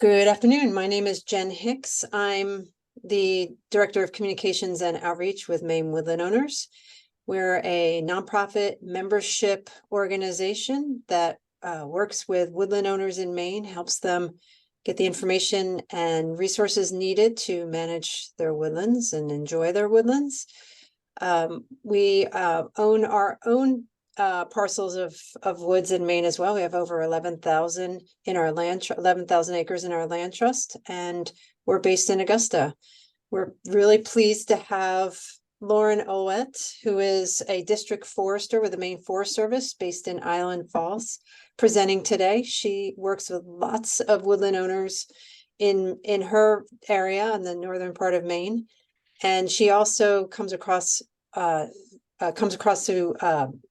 Good afternoon. My name is Jen Hicks. I'm the Director of Communications and Outreach with Maine Woodland Owners. We're a nonprofit membership organization that works with woodland owners in Maine, helps them get the information and resources needed to manage their woodlands and enjoy their woodlands. We own our own parcels of woods in Maine as well. We have over 11,000 in our 11,000 acres in our land trust, and we're based in Augusta. We're really pleased to have Lauren Ouellette, who is a district forester with the Maine Forest Service based in Island Falls, presenting today. She works with lots of woodland owners in her area in the northern part of Maine. And she also comes across to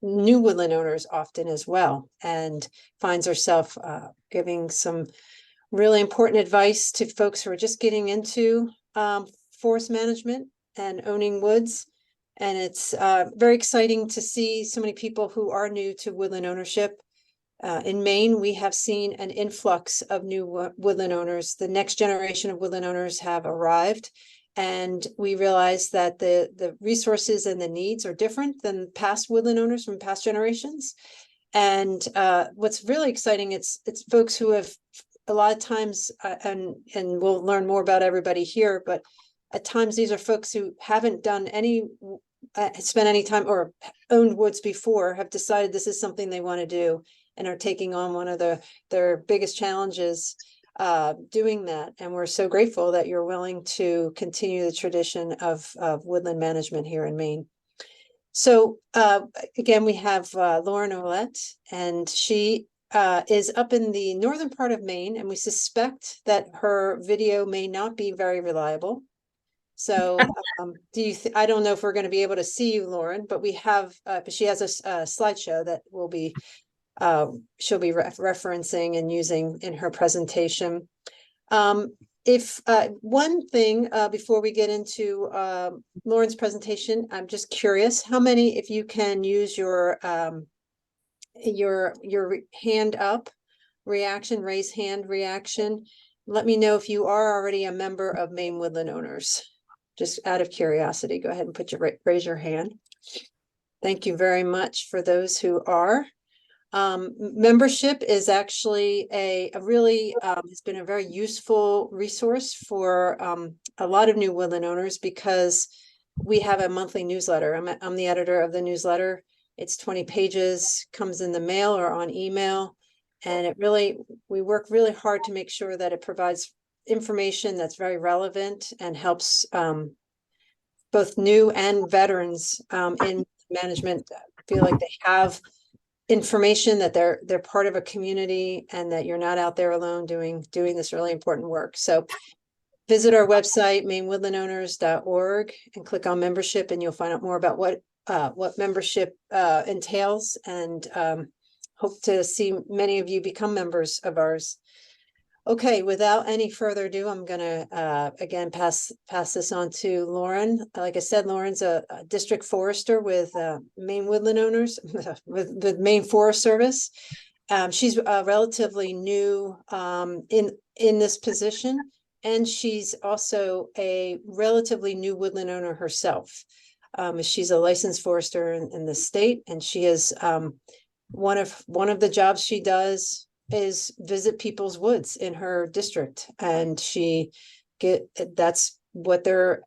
new woodland owners often as well, and finds herself giving some really important advice to folks who are just getting into forest management and owning woods. And it's very exciting to see so many people who are new to woodland ownership. In Maine, we have seen an influx of new woodland owners. The next generation of woodland owners have arrived. And we realize that the resources and the needs are different than past woodland owners from past generations. And what's really exciting, it's folks who have a lot of times, and we'll learn more about everybody here, but at times these are folks who haven't done any, spent any time or owned woods before, have decided this is something they want to do and are taking on one of their biggest challenges doing that. And we're so grateful that you're willing to continue the tradition of woodland management here in Maine. So again, we have Lauren Ouellette, and she is up in the northern part of Maine, and we suspect that her video may not be very reliable. So I don't know if we're going to be able to see you, Lauren, but we have, but she has a slideshow that will be she'll be referencing and using in her presentation. If one thing before we get into Lauren's presentation, I'm just curious how many, if you can use your hand up reaction, raise hand reaction, let me know if you are already a member of Maine Woodland Owners. Just out of curiosity, go ahead and put raise your hand. Thank you very much for those who are. Membership is actually a really has been a very useful resource for a lot of new woodland owners, because we have a monthly newsletter. I'm the editor of the newsletter. It's 20 pages, comes in the mail or on email, and we work really hard to make sure that it provides information that's very relevant and helps both new and veterans in management feel like they have information, that they're part of a community, and that you're not out there alone doing this really important work. So visit our website, mainewoodlandowners.org, and click on membership, and you'll find out more about what membership entails, and hope to see many of you become members of ours. Okay, without any further ado, I'm gonna again pass this on to Lauren. Like I said, Lauren's a district forester with Maine Woodland Owners, with the Maine Forest Service. She's relatively new in this position, and she's also a relatively new woodland owner herself. She's a licensed forester in the state, and she is one of the jobs she does is visit people's woods in her district, and that's what a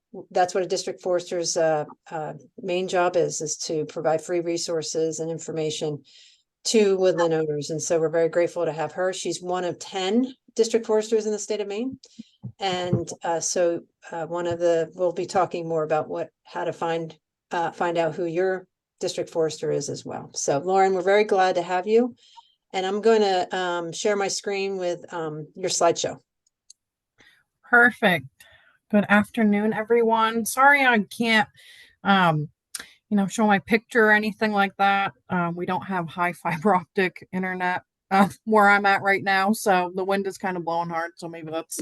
district forester's main job is to provide free resources and information to woodland owners. And so we're very grateful to have her. She's one of 10 district foresters in the state of Maine, and we'll be talking more about how to find out who your district forester is as well. So Lauren, we're very glad to have you. And I'm going to share my screen with your slideshow. Perfect. Good afternoon, everyone. Sorry I can't, show my picture or anything like that. We don't have high fiber optic internet where I'm at right now, so the wind is kind of blowing hard, so maybe that's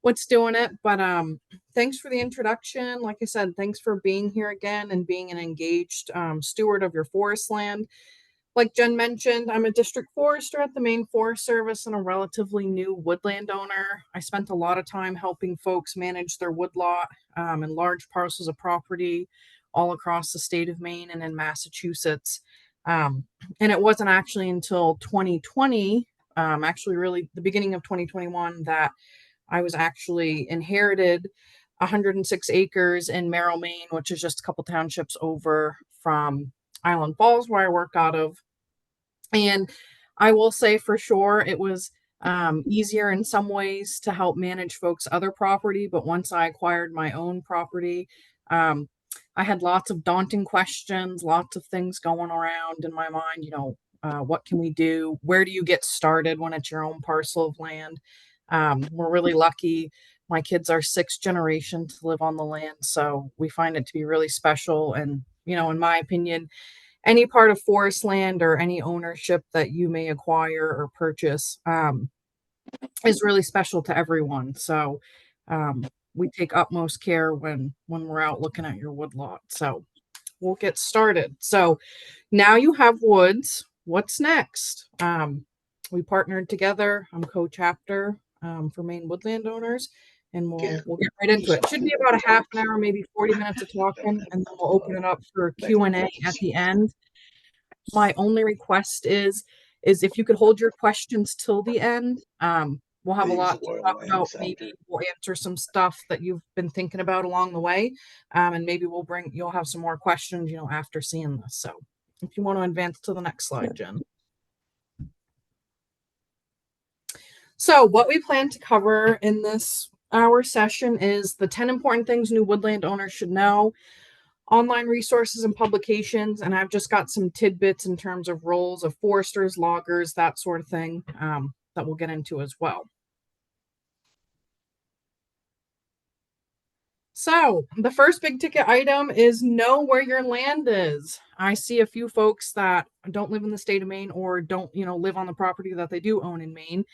what's doing it. But thanks for the introduction. Like I said, thanks for being here again and being an engaged steward of your forest land. like Jen mentioned, I'm a district forester at the Maine Forest Service and a relatively new woodland owner. I spent a lot of time helping folks manage their woodlot and large parcels of property all across the state of Maine and in Massachusetts. Um, and it wasn't actually until 2020, actually really the beginning of 2021, that I was actually inherited 106 acres in Merrill, Maine, which is just a couple townships over from Island Falls, where I work out of. And I will say for sure it was easier in some ways to help manage folks' other property. But once I acquired my own property, um, I had lots of daunting questions, lots of things going around in my mind. What can we do? Where do you get started when it's your own parcel of land? We're really lucky. My kids are sixth generation to live on the land. So we find it to be really special. And, in my opinion, any part of forest land or any ownership that you may acquire or purchase is really special to everyone. So we take utmost care when we're out looking at your woodlot. So we'll get started. So now you have woods. What's next? We partnered together. I'm co-chapter for Maine Woodland Owners, and we'll get right into it. Should be about a half an hour, maybe 40 minutes of talking, and then we'll open it up for Q&A at the end. My only request is if you could hold your questions till the end. We'll have a lot to talk about. Maybe we'll answer some stuff that you've been thinking about along the way. And maybe you'll have some more questions, after seeing this. So if you want to advance to the next slide, Jen. So what we plan to cover in this hour session is the 10 important things new woodland owners should know, online resources and publications, and I've just got some tidbits in terms of roles of foresters, loggers, that sort of thing, that we'll get into as well. So the first big ticket item is know where your land is. I see a few folks that don't live in the state of Maine or don't, live on the property that they do own in Maine.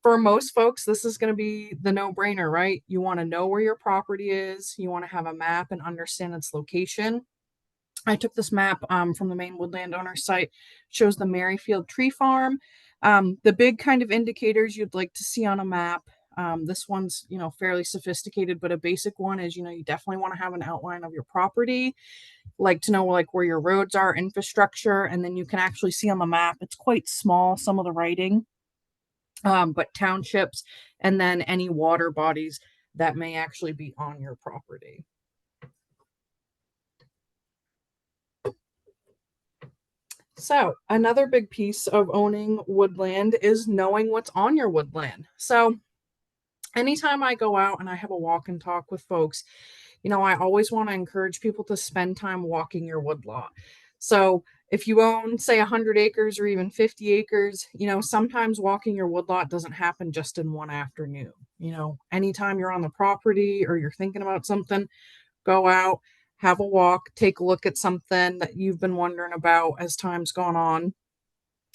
For most folks, this is going to be the no-brainer, right? You want to know where your property is. You want to have a map and understand its location. I took this map from the Maine Woodland Owner site, shows the Merrifield Tree Farm. The big kind of indicators you'd like to see on a map. This one's, fairly sophisticated, but a basic one is, you definitely want to have an outline of your property, like to know like where your roads are, infrastructure, and then you can actually see on the map, it's quite small, some of the writing, but townships, and then any water bodies that may actually be on your property. So another big piece of owning woodland is knowing what's on your woodland. So anytime I go out and I have a walk and talk with folks, I always want to encourage people to spend time walking your woodlot. So if you own, say, 100 acres or even 50 acres, sometimes walking your woodlot doesn't happen just in one afternoon. Anytime you're on the property or you're thinking about something, go out, have a walk, take a look at something that you've been wondering about as time's gone on.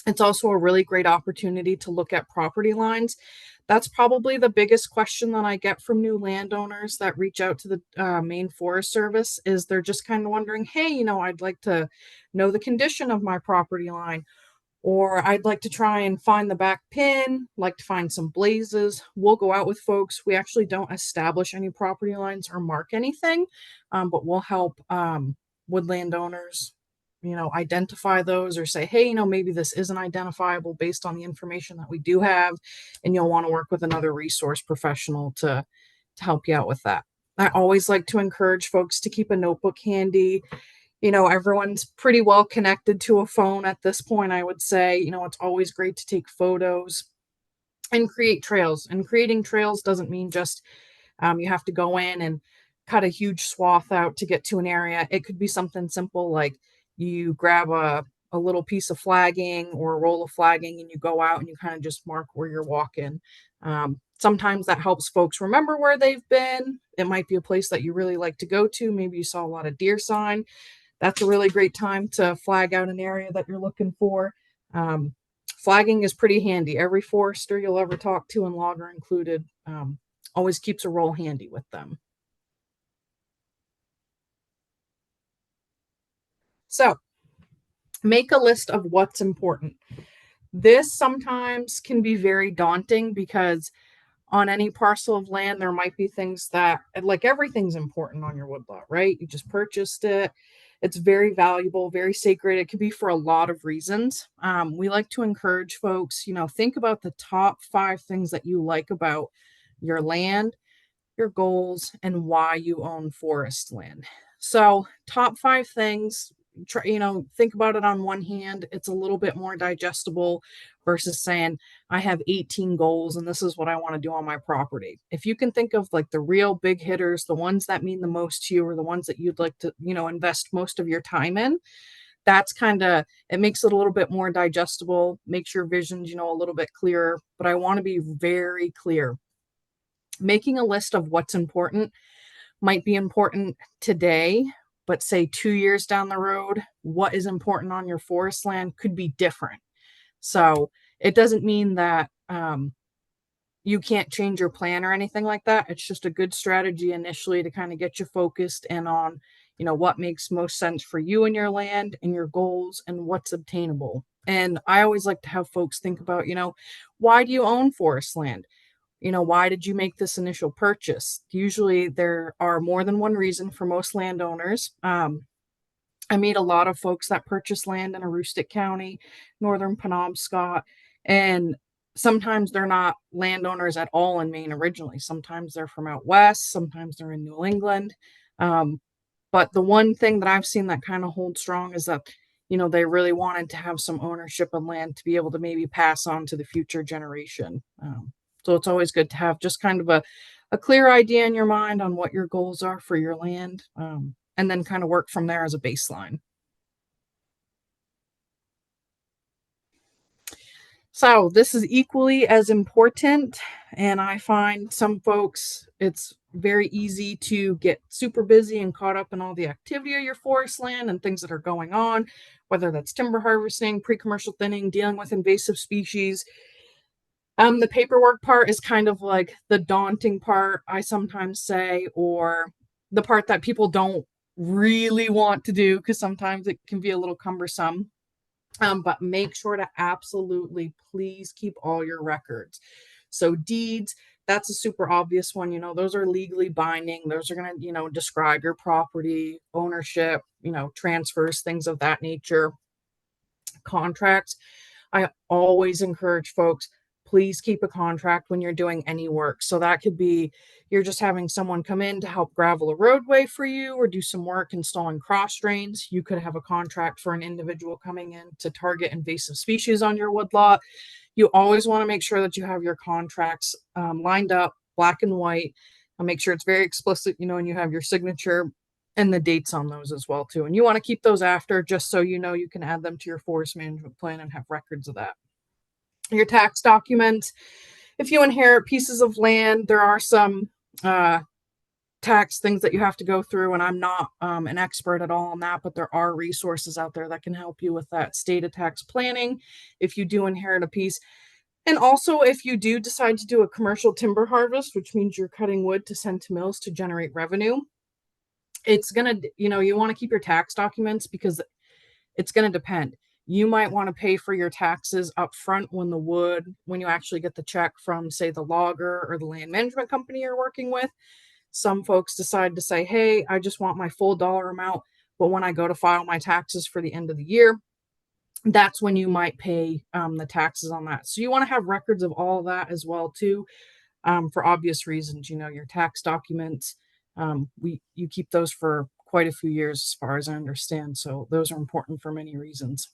It's also a really great opportunity to look at property lines. That's probably the biggest question that I get from new landowners that reach out to the Maine Forest Service is they're just kind of wondering, hey, I'd like to know the condition of my property line, or I'd like to try and find the back pin, like to find some blazes. We'll go out with folks. We actually don't establish any property lines or mark anything, but we'll help woodland owners, identify those or say, hey, maybe this isn't identifiable based on the information that we do have, and you'll want to work with another resource professional to help you out with that. I always like to encourage folks to keep a notebook handy. Everyone's pretty well connected to a phone at this point, I would say. It's always great to take photos and create trails. And creating trails doesn't mean just you have to go in and cut a huge swath out to get to an area. It could be something simple like you grab a little piece of flagging or a roll of flagging and you go out and you kind of just mark where you're walking. Sometimes that helps folks remember where they've been. It might be a place that you really like to go to. Maybe you saw a lot of deer sign. That's a really great time to flag out an area that you're looking for. Flagging is pretty handy. Every forester you'll ever talk to, and logger included, always keeps a roll handy with them. So Make a list of what's important. This sometimes can be very daunting because on any parcel of land, there might be things that, like everything's important on your woodlot, right? You just purchased it. It's very valuable, very sacred. It could be for a lot of reasons. We like to encourage folks, think about the top 5 things that you like about your land, your goals, and why you own forest land. So, top 5 things, try, think about it on one hand. It's a little bit more digestible versus saying, I have 18 goals and this is what I want to do on my property. If you can think of like the real big hitters, the ones that mean the most to you, or the ones that you'd like to, invest most of your time in, that's kind of, it makes it a little bit more digestible, makes your visions, a little bit clearer. But I want to be very clear. Making a list of what's important might be important today, but say 2 years down the road, what is important on your forest land could be different. So it doesn't mean that you can't change your plan or anything like that. It's just a good strategy initially to kind of get you focused in on, what makes most sense for you and your land and your goals and what's obtainable. And I always like to have folks think about, why do you own forest land? Why did you make this initial purchase? Usually there are more than one reason for most landowners. I meet a lot of folks that purchase land in Aroostook County, northern Penobscot, and sometimes they're not landowners at all in Maine originally. Sometimes they're from out west, sometimes they're in New England. Um, but the one thing that I've seen that kind of holds strong is that, they really wanted to have some ownership of land to be able to maybe pass on to the future generation. So it's always good to have just kind of a clear idea in your mind on what your goals are for your land, and then kind of work from there as a baseline. So this is equally as important. And I find some folks, it's very easy to get super busy and caught up in all the activity of your forest land and things that are going on, whether that's timber harvesting, pre-commercial thinning, dealing with invasive species. The paperwork part is kind of like the daunting part, I sometimes say, or the part that people don't really want to do because sometimes it can be a little cumbersome. But make sure to absolutely please keep all your records. So deeds, that's a super obvious one. Those are legally binding. Those are going to, describe your property, ownership, transfers, things of that nature. Contracts, I always encourage folks, please keep a contract when you're doing any work. So that could be you're just having someone come in to help gravel a roadway for you or do some work installing cross drains. You could have a contract for an individual coming in to target invasive species on your woodlot. You always want to make sure that you have your contracts lined up, black and white, and make sure it's very explicit, and you have your signature and the dates on those as well too. And you want to keep those after just so you can add them to your forest management plan and have records of that. Your tax documents, if you inherit pieces of land, there are some tax things that you have to go through, and I'm not an expert at all on that, but there are resources out there that can help you with that state of tax planning if you do inherit a piece. And also, if you do decide to do a commercial timber harvest, which means you're cutting wood to send to mills to generate revenue, it's gonna, you want to keep your tax documents because it's going to depend. You might want to pay for your taxes up front when you actually get the check from, say, the logger or the land management company you're working with. Some folks decide to say, hey, I just want my full dollar amount. But when I go to file my taxes for the end of the year, that's when you might pay the taxes on that. So you want to have records of all of that as well, too, for obvious reasons. Your tax documents, you keep those for quite a few years as far as I understand. So those are important for many reasons.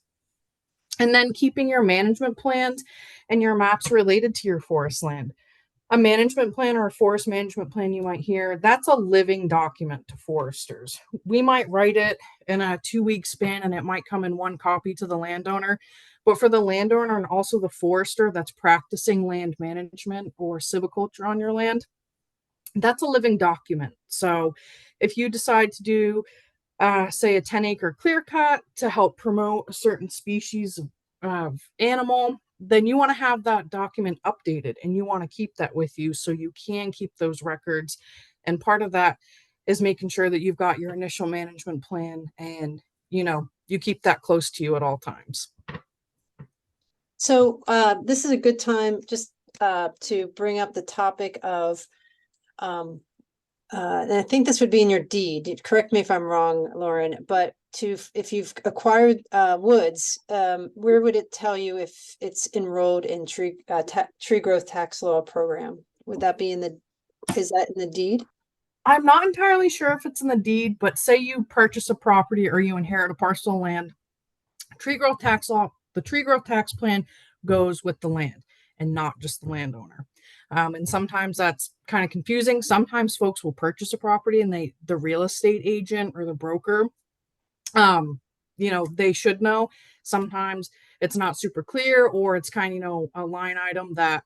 And then keeping your management plans and your maps related to your forest land. A management plan or a forest management plan you might hear, that's a living document to foresters. We might write it in a 2-week span and it might come in one copy to the landowner. But for the landowner and also the forester that's practicing land management or silviculture on your land, that's a living document. So if you decide to do say a 10-acre clear cut to help promote a certain species of animal, then you want to have that document updated and you want to keep that with you so you can keep those records. And part of that is making sure that you've got your initial management plan and you keep that close to you at all times. So this is a good time just to bring up the topic of, and I think this would be in your deed. Correct me if I'm wrong, Lauren, but if you've acquired woods, where would it tell you if it's enrolled in tree growth tax law program? Would that be is that in the deed? I'm not entirely sure if it's in the deed, but say you purchase a property or you inherit a parcel of land, tree growth tax law, the tree growth tax plan goes with the land and not just the landowner. And sometimes that's kind of confusing. Sometimes folks will purchase a property and the real estate agent or the broker, they should know. Sometimes it's not super clear, or it's kind of, a line item that,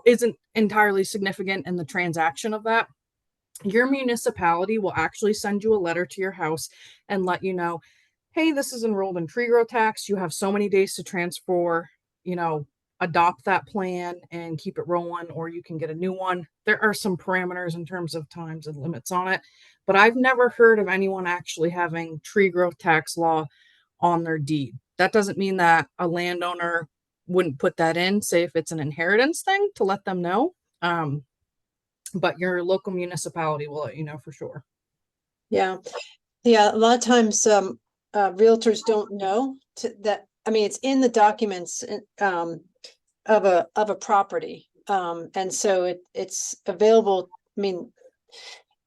isn't entirely significant in the transaction of that. Your municipality will actually send you a letter to your house and let you know, hey, this is enrolled in tree growth tax. You have so many days to transfer, adopt that plan and keep it rolling, or you can get a new one. There are some parameters in terms of times and limits on it, but I've never heard of anyone actually having tree growth tax law on their deed. That doesn't mean that a landowner wouldn't put that in, say if it's an inheritance thing, to let them know. But your local municipality will let you know for sure. Yeah. Yeah. A lot of times, realtors don't know that. I mean, it's in the documents, of a property. And so it's available. I mean,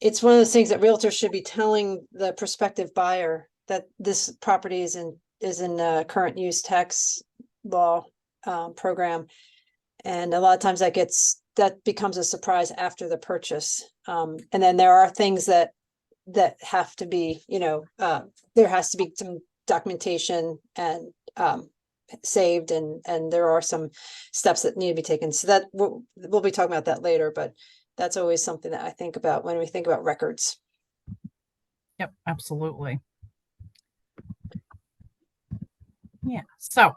it's one of those things that realtors should be telling the prospective buyer that this property is in current use tax law, program. And a lot of times that becomes a surprise after the purchase. And then there are things that have to be, there has to be some documentation and saved, and there are some steps that need to be taken. So that we'll be talking about that later, but that's always something that I think about when we think about records. Yep, absolutely. Yeah. So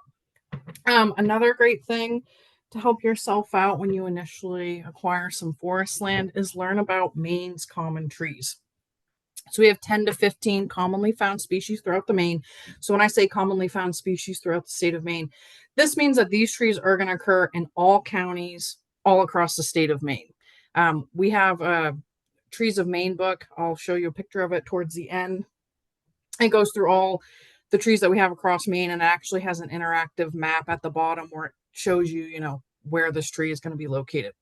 another great thing to help yourself out when you initially acquire some forest land is learn about Maine's common trees. So we have 10 to 15 commonly found species throughout the Maine. So when I say commonly found species throughout the state of Maine, this means that these trees are going to occur in all counties all across the state of Maine. We have a Trees of Maine book. I'll show you a picture of it towards the end. It goes through all the trees that we have across Maine, and it actually has an interactive map at the bottom where it shows you, where this tree is going to be located.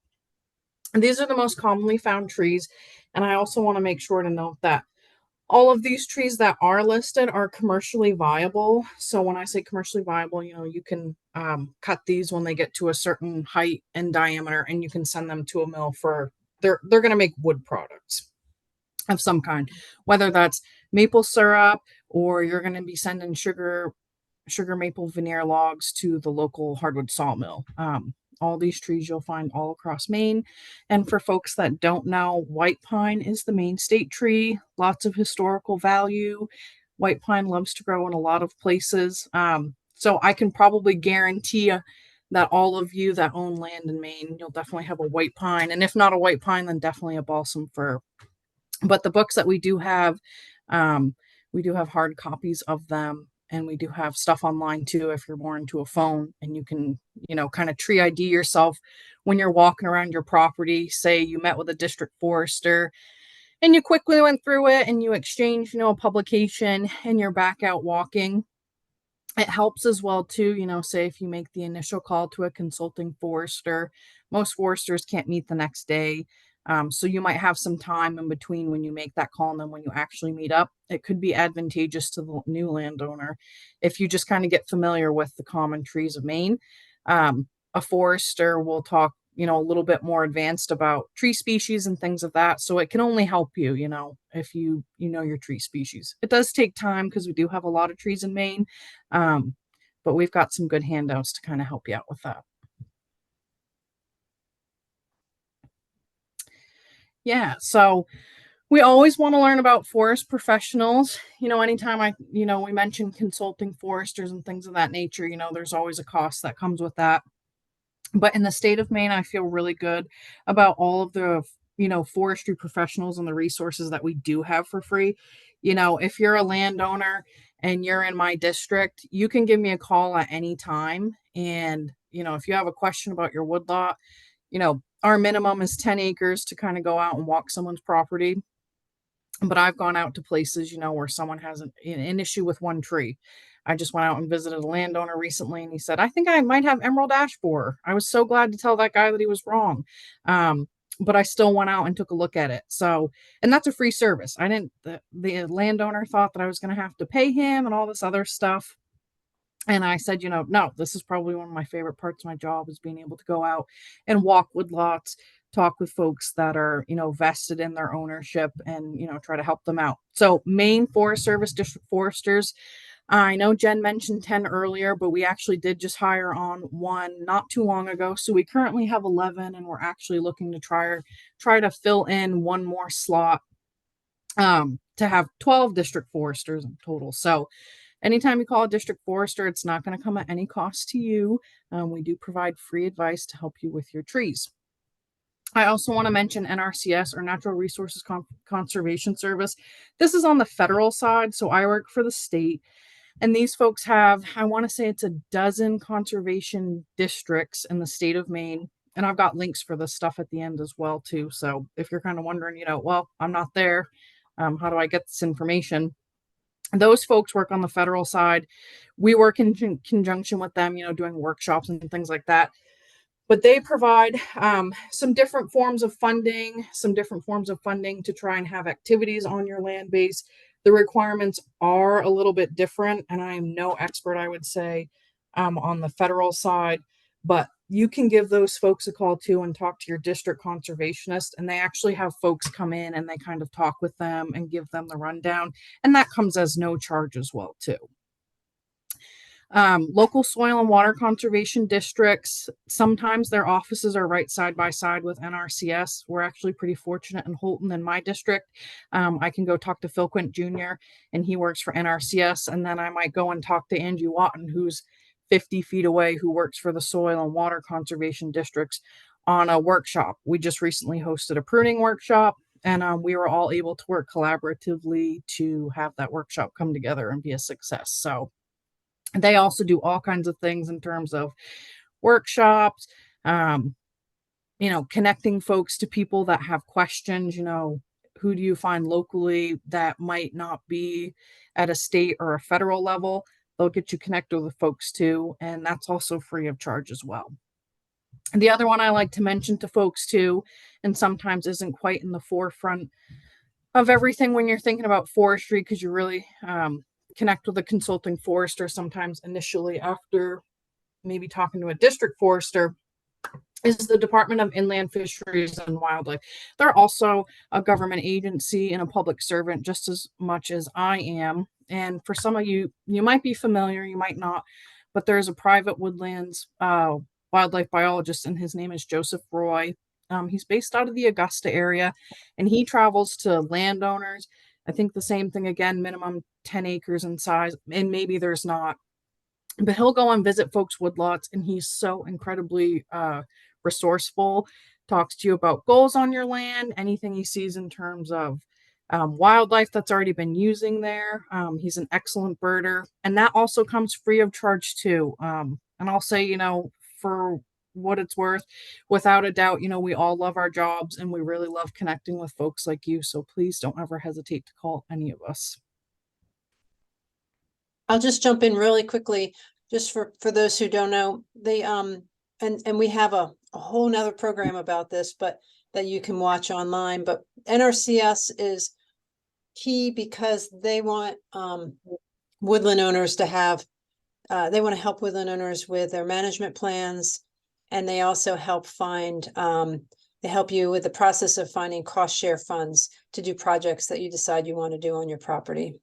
And these are the most commonly found trees. And I also want to make sure to note that all of these trees that are listed are commercially viable. So when I say commercially viable, you can cut these when they get to a certain height and diameter, and you can send them to a mill they're going to make wood products of some kind, whether that's maple syrup or you're going to be sending sugar maple veneer logs to the local hardwood sawmill. All these trees you'll find all across Maine. And for folks that don't know, white pine is the Maine state tree. Lots of historical value. White pine loves to grow in a lot of places. So I can probably guarantee you that all of you that own land in Maine, you'll definitely have a white pine. And if not a white pine, then definitely a balsam fir. But the books that we do have hard copies of them, and we do have stuff online too if you're more into a phone, and you can kind of tree ID yourself when you're walking around your property. Say you met with a district forester and you quickly went through it and you exchanged a publication, and you're back out walking. It helps as well too, say if you make the initial call to a consulting forester, most foresters can't meet the next day. So you might have some time in between when you make that call and then when you actually meet up. It could be advantageous to the new landowner if you just kind of get familiar with the common trees of Maine. A forester will talk, a little bit more advanced about tree species and things of that. So it can only help you, if you know your tree species. It does take time because we do have a lot of trees in Maine, but we've got some good handouts to kind of help you out with that. Yeah, so we always want to learn about forest professionals. Anytime we mention consulting foresters and things of that nature, there's always a cost that comes with that. But in the state of Maine, I feel really good about all of the, forestry professionals and the resources that we do have for free. If you're a landowner and you're in my district, you can give me a call at any time. And, if you have a question about your woodlot, our minimum is 10 acres to kind of go out and walk someone's property. But I've gone out to places, where someone has an issue with one tree. I just went out and visited a landowner recently, and he said, I think I might have emerald ash borer. I was so glad to tell that guy that he was wrong. But I still went out and took a look at it. So, and that's a free service. I didn't, the landowner thought that I was going to have to pay him and all this other stuff. And I said, no, this is probably one of my favorite parts of my job is being able to go out and walk woodlots, talk with folks that are, vested in their ownership and, try to help them out. So Maine Forest Service District Foresters, I know Jen mentioned 10 earlier, but we actually did just hire on one not too long ago. So we currently have 11, and we're actually looking to try to fill in one more slot to have 12 district foresters in total. So anytime you call a district forester, it's not going to come at any cost to you. We do provide free advice to help you with your trees. I also want to mention NRCS, or Natural Resources Conservation Service. This is on the federal side, so I work for the state. And these folks have, I want to say it's a dozen conservation districts in the state of Maine. And I've got links for this stuff at the end as well, too. So if you're kind of wondering, well, I'm not there, how do I get this information? Those folks work on the federal side. We work in conjunction with them, doing workshops and things like that. But they provide some different forms of funding, to try and have activities on your land base. The requirements are a little bit different, and I am no expert, I would say, on the federal side, but you can give those folks a call too and talk to your district conservationist, and they actually have folks come in and they kind of talk with them and give them the rundown, and that comes as no charge as well too. Local soil and water conservation districts, sometimes their offices are right side by side with NRCS. We're actually pretty fortunate in Holton in my district. I can go talk to Phil Quint Jr. and he works for NRCS, and then I might go and talk to Angie Watton, who's 50 feet away, who works for the soil and water conservation districts on a workshop. We just recently hosted a pruning workshop, and we were all able to work collaboratively to have that workshop come together and be a success. So they also do all kinds of things in terms of workshops, connecting folks to people that have questions. Who do you find locally that might not be at a state or a federal level? They'll get you connected with folks too, and that's also free of charge as well. And the other one I like to mention to folks too, and sometimes isn't quite in the forefront of everything when you're thinking about forestry, because you really connect with a consulting forester sometimes initially after maybe talking to a district forester, is the Department of Inland Fisheries and Wildlife. They're also a government agency and a public servant just as much as I am. And for some of you, you might be familiar, you might not, but there's a private woodlands wildlife biologist, and his name is Joseph Roy. He's based out of the Augusta area, and he travels to landowners. I think the same thing again, minimum 10 acres in size, and maybe there's not, but he'll go and visit folks' woodlots, and he's so incredibly resourceful, talks to you about goals on your land, anything he sees in terms of wildlife that's already been using there. He's an excellent birder, and that also comes free of charge too. And I'll say, for what it's worth, without a doubt, we all love our jobs and we really love connecting with folks like you. So please don't ever hesitate to call any of us. I'll just jump in really quickly, just for those who don't know, and we have a whole nother program about this, but that you can watch online. But NRCS is key because they want woodland owners to have, they want to help woodland owners with their management plans, and they also help find, they help you with the process of finding cost share funds to do projects that you decide you want to do on your property.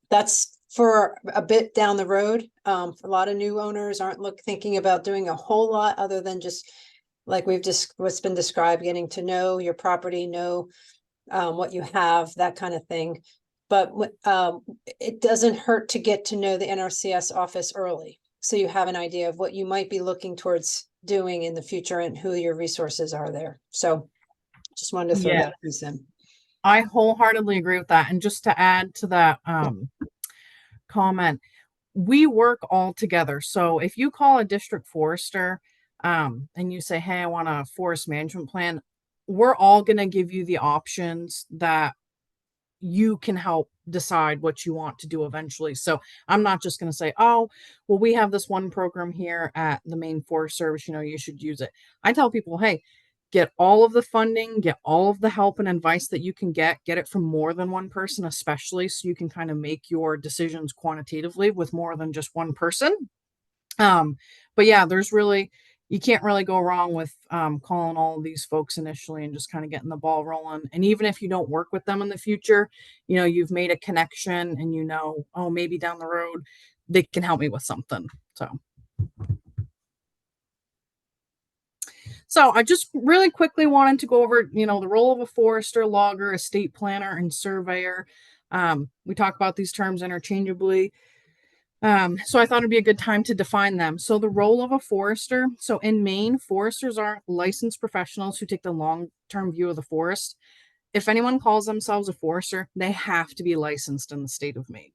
That's for a bit down the road. A lot of new owners aren't thinking about doing a whole lot other than just like what's been described, getting to know your property, know what you have, that kind of thing. But it doesn't hurt to get to know the NRCS office early, so you have an idea of what you might be looking towards doing in the future and who your resources are there. So just wanted to throw that piece in. I wholeheartedly agree with that. And just to add to that, comment. We work all together. So if you call a district forester and you say, hey, I want a forest management plan, we're all going to give you the options that you can help decide what you want to do eventually. So I'm not just going to say, oh, well, we have this one program here at the Maine Forest Service, you should use it. I tell people, hey, get all of the funding, get all of the help and advice that you can get it from more than one person, especially so you can kind of make your decisions quantitatively with more than just one person. But yeah, you can't really go wrong with calling all of these folks initially and just kind of getting the ball rolling. And even if you don't work with them in the future, you've made a connection and oh, maybe down the road they can help me with something. So I just really quickly wanted to go over, the role of a forester, logger, estate planner, and surveyor. We talk about these terms interchangeably. So I thought it'd be a good time to define them. So the role of a forester. So in Maine, foresters are licensed professionals who take the long-term view of the forest. If anyone calls themselves a forester, they have to be licensed in the state of Maine.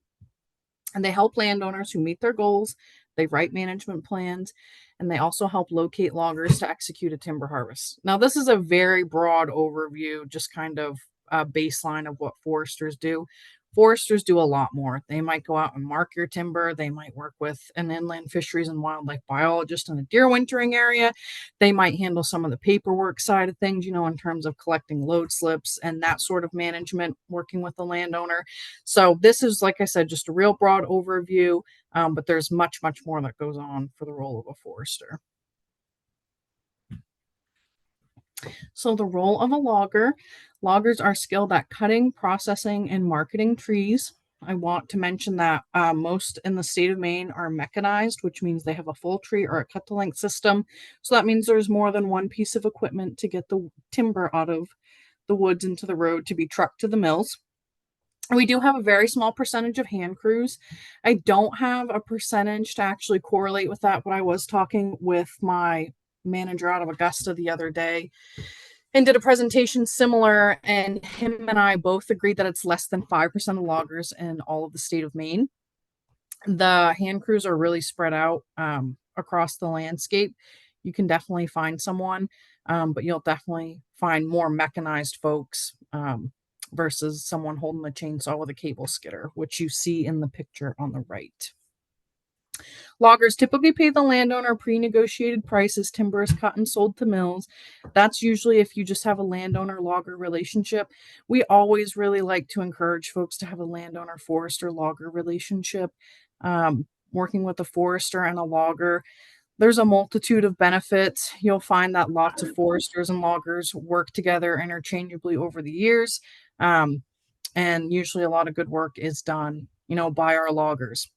And they help landowners who meet their goals. They write management plans, and they also help locate loggers to execute a timber harvest. Now, this is a very broad overview, just kind of a baseline of what foresters do. Foresters do a lot more. They might go out and mark your timber. They might work with an inland fisheries and wildlife biologist in a deer wintering area. They might handle some of the paperwork side of things, in terms of collecting load slips and that sort of management, working with the landowner. So this is, like I said, just a real broad overview, but there's much, much more that goes on for the role of a forester. So the role of a logger, loggers are skilled at cutting, processing, and marketing trees. I want to mention that most in the state of Maine are mechanized, which means they have a full tree or a cut-to-length system. So that means there's more than one piece of equipment to get the timber out of the woods into the road to be trucked to the mills. We do have a very small percentage of hand crews. I don't have a percentage to actually correlate with that, but I was talking with my manager out of Augusta the other day and did a presentation similar, and him and I both agreed that it's less than 5% of loggers in all of the state of Maine. The hand crews are really spread out across the landscape. You can definitely find someone, but you'll definitely find more mechanized folks versus someone holding a chainsaw with a cable skidder, which you see in the picture on the right. Loggers typically pay the landowner pre-negotiated prices. Timber is cut and sold to mills. That's usually if you just have a landowner-logger relationship. We always really like to encourage folks to have a landowner-forester-logger relationship. Working with a forester and a logger, there's a multitude of benefits. You'll find that lots of foresters and loggers work together interchangeably over the years. And usually a lot of good work is done, by our loggers.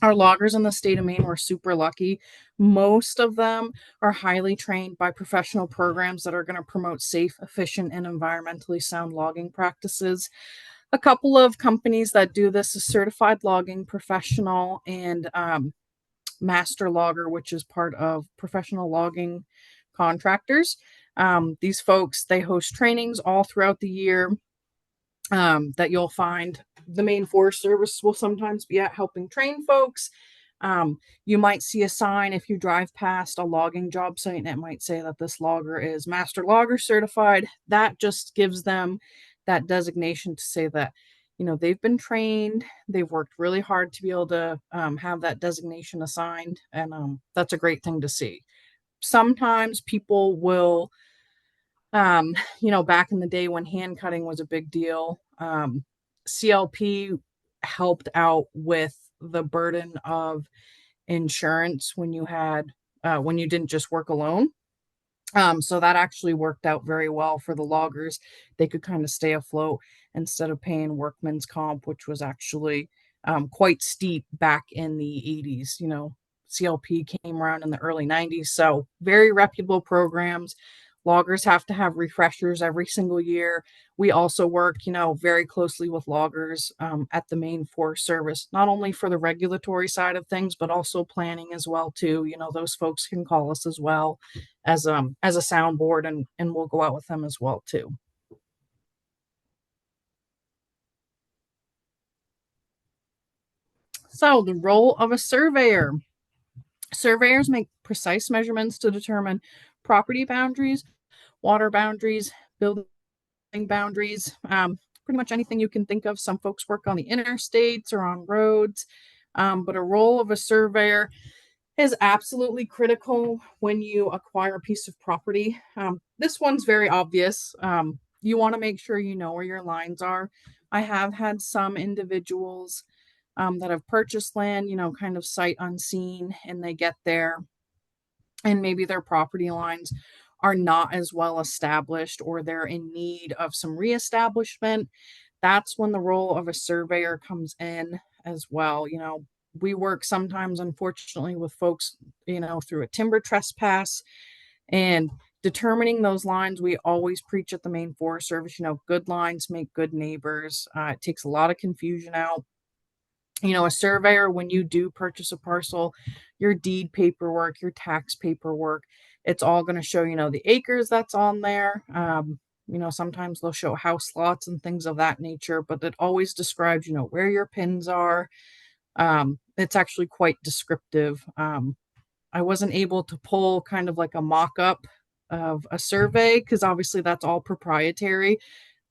Our loggers in the state of Maine were super lucky. Most of them are highly trained by professional programs that are going to promote safe, efficient, and environmentally sound logging practices. A couple of companies that do this is Certified Logging Professional and Master Logger, which is part of Professional Logging Contractors. These folks, they host trainings all throughout the year that you'll find the Maine Forest Service will sometimes be at helping train folks. You might see a sign if you drive past a logging job site and it might say that this logger is Master Logger certified. That just gives them that designation to say that, they've been trained, they've worked really hard to be able to have that designation assigned. And that's a great thing to see. Sometimes people will, back in the day when hand cutting was a big deal, CLP helped out with the burden of insurance when you didn't just work alone. So that actually worked out very well for the loggers. They could kind of stay afloat instead of paying workman's comp, which was actually quite steep back in the 80s. CLP came around in the early 90s. So very reputable programs. Loggers have to have refreshers every single year. We also work, very closely with loggers at the Maine Forest Service, not only for the regulatory side of things, but also planning as well too. Those folks can call us as well as a soundboard, and we'll go out with them as well too. So the role of a surveyor. Surveyors make precise measurements to determine property boundaries, water boundaries, building boundaries, pretty much anything you can think of. Some folks work on the interstates or on roads, but a role of a surveyor is absolutely critical when you acquire a piece of property. This one's very obvious. You want to make sure you know where your lines are. I have had some individuals that have purchased land, kind of sight unseen, and they get there and maybe their property lines are not as well established or they're in need of some reestablishment. That's when the role of a surveyor comes in as well. We work sometimes, unfortunately, with folks, through a timber trespass and determining those lines. We always preach at the Maine Forest Service, good lines make good neighbors. It takes a lot of confusion out. A surveyor, when you do purchase a parcel, your deed paperwork, your tax paperwork, it's all going to show, the acres that's on there. Sometimes they'll show house lots and things of that nature, but it always describes, where your pins are. It's actually quite descriptive. I wasn't able to pull kind of like a mock-up of a survey because obviously that's all proprietary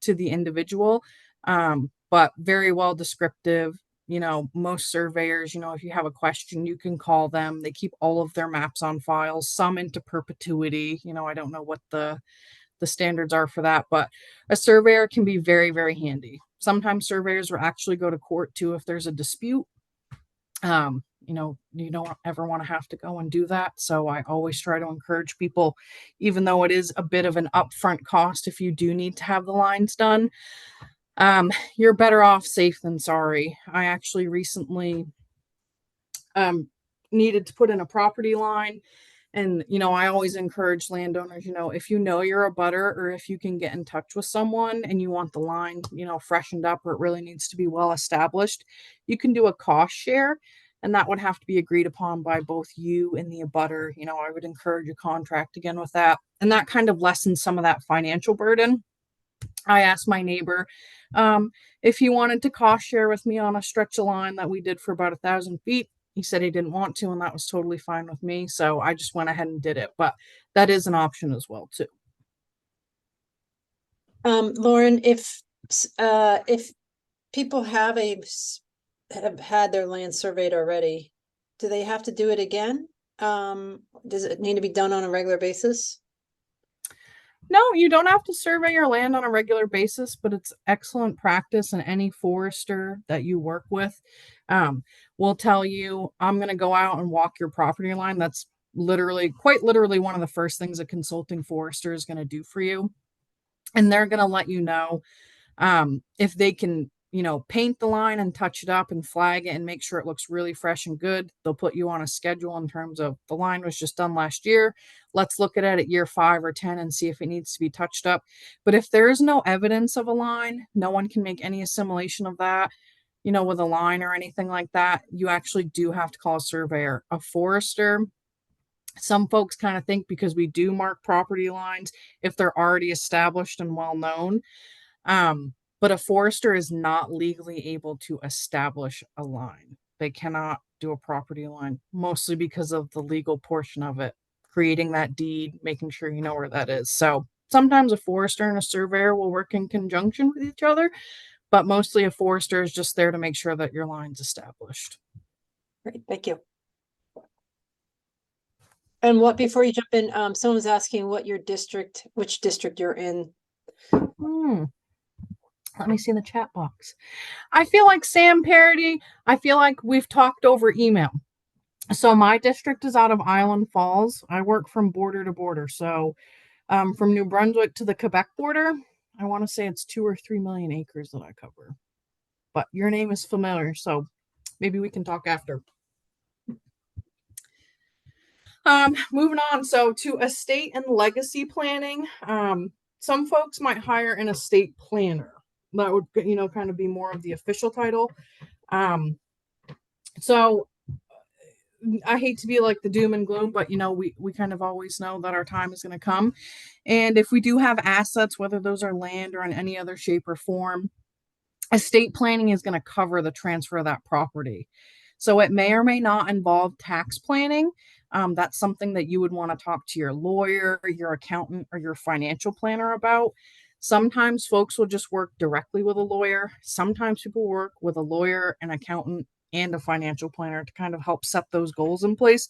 to the individual, but very well descriptive. Most surveyors, if you have a question, you can call them. They keep all of their maps on file, some into perpetuity. I don't know what the standards are for that, but a surveyor can be very, very handy. Sometimes surveyors will actually go to court too if there's a dispute. You don't ever want to have to go and do that. So I always try to encourage people, even though it is a bit of an upfront cost, if you do need to have the lines done, you're better off safe than sorry. I actually recently needed to put in a property line. And, I always encourage landowners, if you're a butter or if you can get in touch with someone and you want the line, freshened up or it really needs to be well established, you can do a cost share. And that would have to be agreed upon by both you and the abutter. I would encourage a contract again with that. And that kind of lessens some of that financial burden. I asked my neighbor if he wanted to cost share with me on a stretch of line that we did for about 1,000 feet. He said he didn't want to, and that was totally fine with me. So I just went ahead and did it. But that is an option as well, too. Lauren, if people have had their land surveyed already, do they have to do it again? Does it need to be done on a regular basis? No, you don't have to survey your land on a regular basis, but it's excellent practice, and any forester that you work with will tell you, I'm going to go out and walk your property line. That's quite literally one of the first things a consulting forester is going to do for you. And they're going to let you know if they can, paint the line and touch it up and flag it and make sure it looks really fresh and good. They'll put you on a schedule in terms of the line was just done last year. Let's look at it at year 5 or 10 and see if it needs to be touched up. But if there is no evidence of a line, no one can make any assimilation of that, with a line or anything like that. You actually do have to call a surveyor. A forester, some folks kind of think because we do mark property lines, if they're already established and well known, but a forester is not legally able to establish a line. They cannot do a property line, mostly because of the legal portion of it, creating that deed, making sure you know where that is. So sometimes a forester and a surveyor will work in conjunction with each other, but mostly a forester is just there to make sure that your line's established. Great, thank you. And before you jump in, someone's asking which district you're in. Let me see in the chat box. I feel like Sam Parody. I feel like we've talked over email. So my district is out of Island Falls. I work from border to border. So from New Brunswick to the Quebec border, I want to say it's 2 or 3 million acres that I cover. But your name is familiar, so maybe we can talk after. Moving on. So to estate and legacy planning, some folks might hire an estate planner. That would, kind of be more of the official title. So I hate to be like the doom and gloom, but we kind of always know that our time is going to come. And if we do have assets, whether those are land or in any other shape or form, estate planning is going to cover the transfer of that property. So it may or may not involve tax planning. That's something that you would want to talk to your lawyer, your accountant, or your financial planner about. Sometimes folks will just work directly with a lawyer. Sometimes people work with a lawyer, an accountant, and a financial planner to kind of help set those goals in place.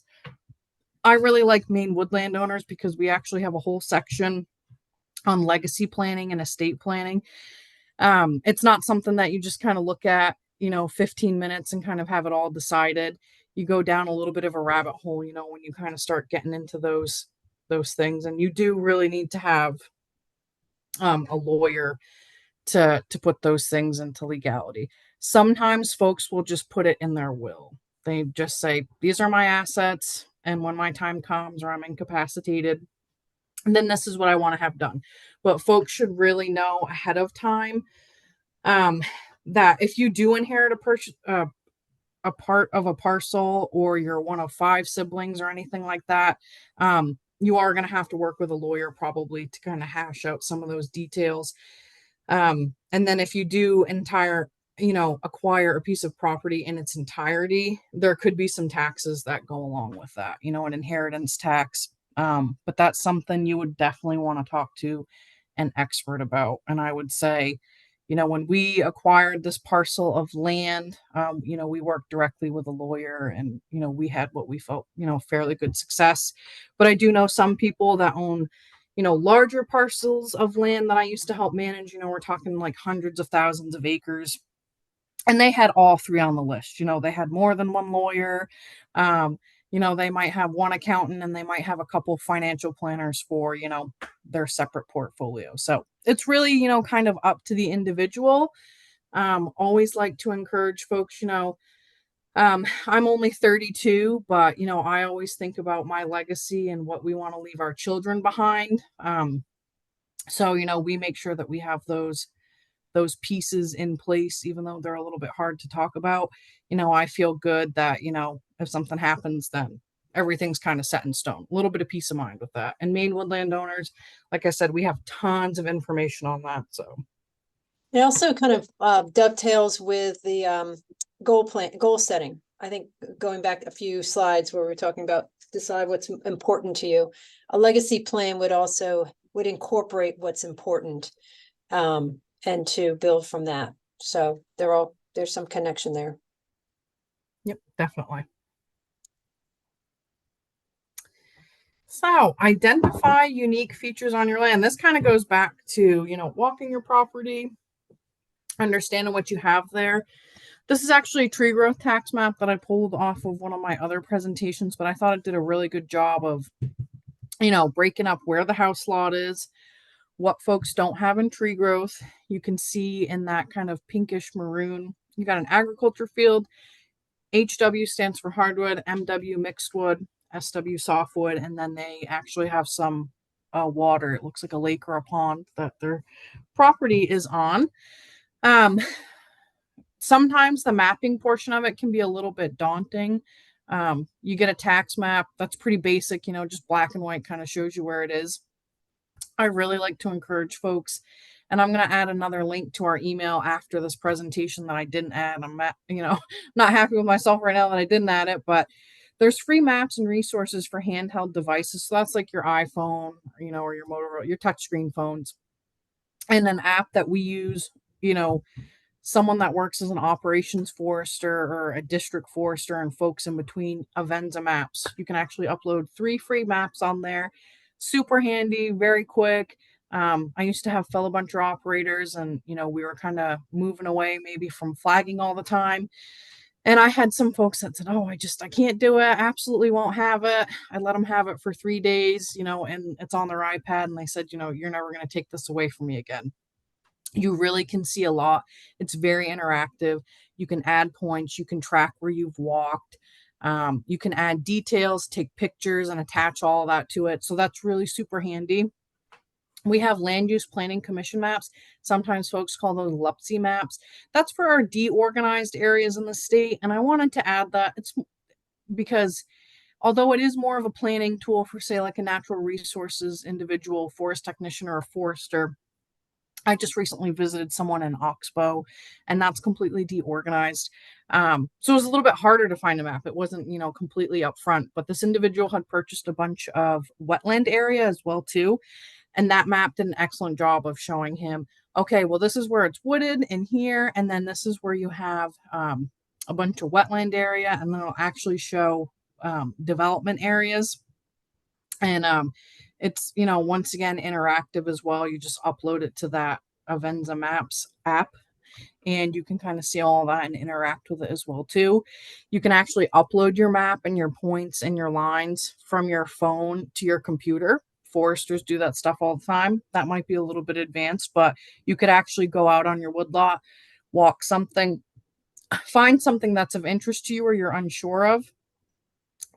I really like Maine Woodland owners because we actually have a whole section on legacy planning and estate planning. It's not something that you just kind of look at, 15 minutes and kind of have it all decided. You go down a little bit of a rabbit hole, when you kind of start getting into those things, and you do really need to have a lawyer to put those things into legality. Sometimes folks will just put it in their will. They just say, these are my assets, and when my time comes or I'm incapacitated, and then this is what I want to have done. But folks should really know ahead of time um, that if you do inherit a part of a parcel, or you're one of 5 siblings or anything like that, you are going to have to work with a lawyer probably to kind of hash out some of those details. And then if you do acquire a piece of property in its entirety, there could be some taxes that go along with that, an inheritance tax. But that's something you would definitely want to talk to an expert about. And I would say, when we acquired this parcel of land, we worked directly with a lawyer, and, we had what we felt, fairly good success. But I do know some people that own larger parcels of land that I used to help manage. We're talking like hundreds of thousands of acres. And they had all 3 on the list. They had more than one lawyer. They might have one accountant, and they might have a couple financial planners for, their separate portfolio. So it's really, kind of up to the individual. Always like to encourage folks, I'm only 32, but I always think about my legacy and what we want to leave our children behind. So we make sure that we have those pieces in place, even though they're a little bit hard to talk about. I feel good that if something happens, then everything's kind of set in stone. A little bit of peace of mind with that. And Maine Woodland owners, like I said, we have tons of information on that. So It also kind of dovetails with the goal setting. I think going back a few slides where we're talking about decide what's important to you, a legacy plan would incorporate what's important, and to build from that. So there's some connection there. yep, definitely. So identify unique features on your land. This kind of goes back to, walking your property, understanding what you have there. This is actually a tree growth tax map that I pulled off of one of my other presentations, but I thought it did a really good job of, breaking up where the house lot is, what folks don't have in tree growth. You can see in that kind of pinkish maroon, you got an agriculture field. HW stands for hardwood, MW mixed wood, SW softwood, and then they actually have some water. It looks like a lake or a pond that their property is on. Sometimes the mapping portion of it can be a little bit daunting. You get a tax map that's pretty basic, just black and white, kind of shows you where it is. I really like to encourage folks, and I'm going to add another link to our email after this presentation that I didn't add. I'm not happy with myself right now that I didn't add it, but there's free maps and resources for handheld devices. So that's like your iPhone, or your Motorola, your touchscreen phones, and an app that we use, someone that works as an operations forester or a district forester and folks in between, Avenza Maps. You can actually upload 3 free maps on there. Super handy, very quick. I used to have fellow buncher operators, and we were kind of moving away maybe from flagging all the time. And I had some folks that said, "Oh, I can't do it. Absolutely won't have it." I let them have it for 3 days, and it's on their iPad. And they said, "You're never going to take this away from me again." You really can see a lot. It's very interactive. You can add points. You can track where you've walked. You can add details, take pictures, and attach all that to it. So that's really super handy. We have land use planning commission maps. Sometimes folks call those LUPSI maps. That's for our deorganized areas in the state. And I wanted to add that. It's because although it is more of a planning tool for, say, like a natural resources individual, forest technician, or a forester, I just recently visited someone in Oxbow, and that's completely deorganized. So it was a little bit harder to find a map. It wasn't, completely upfront, but this individual had purchased a bunch of wetland area as well too, and that map did an excellent job of showing him, okay, well, this is where it's wooded in here, and then this is where you have a bunch of wetland area, and then it'll actually show development areas. And it's, once again, interactive as well. You just upload it to that Avenza Maps app, and you can kind of see all that and interact with it as well too. You can actually upload your map and your points and your lines from your phone to your computer. Foresters do that stuff all the time. That might be a little bit advanced, but you could actually go out on your woodlot, walk something, find something that's of interest to you or you're unsure of,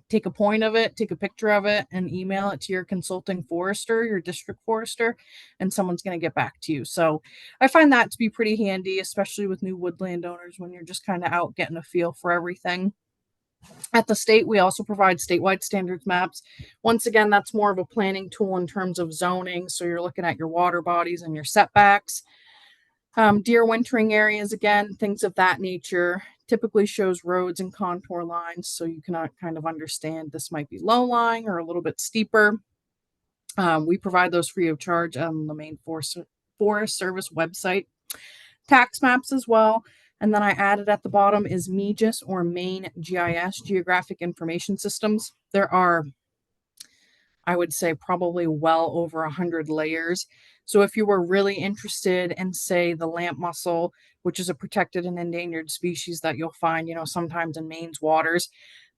take a point of it, take a picture of it, and email it to your consulting forester, your district forester, and someone's going to get back to you. So I find that to be pretty handy, especially with new woodland owners when you're just kind of out getting a feel for everything. At the state, we also provide statewide standards maps. Once again, that's more of a planning tool in terms of zoning. So you're looking at your water bodies and your setbacks. Deer wintering areas, again, things of that nature. Typically shows roads and contour lines, so you can kind of understand this might be low lying or a little bit steeper. We provide those free of charge on the Maine Forest Service website. Tax maps as well. And then I added at the bottom is MEGIS, or Maine GIS, Geographic Information Systems. There are, I would say, probably well over 100 layers. So if you were really interested in, say, the lamp mussel, which is a protected and endangered species that you'll find, sometimes in Maine's waters,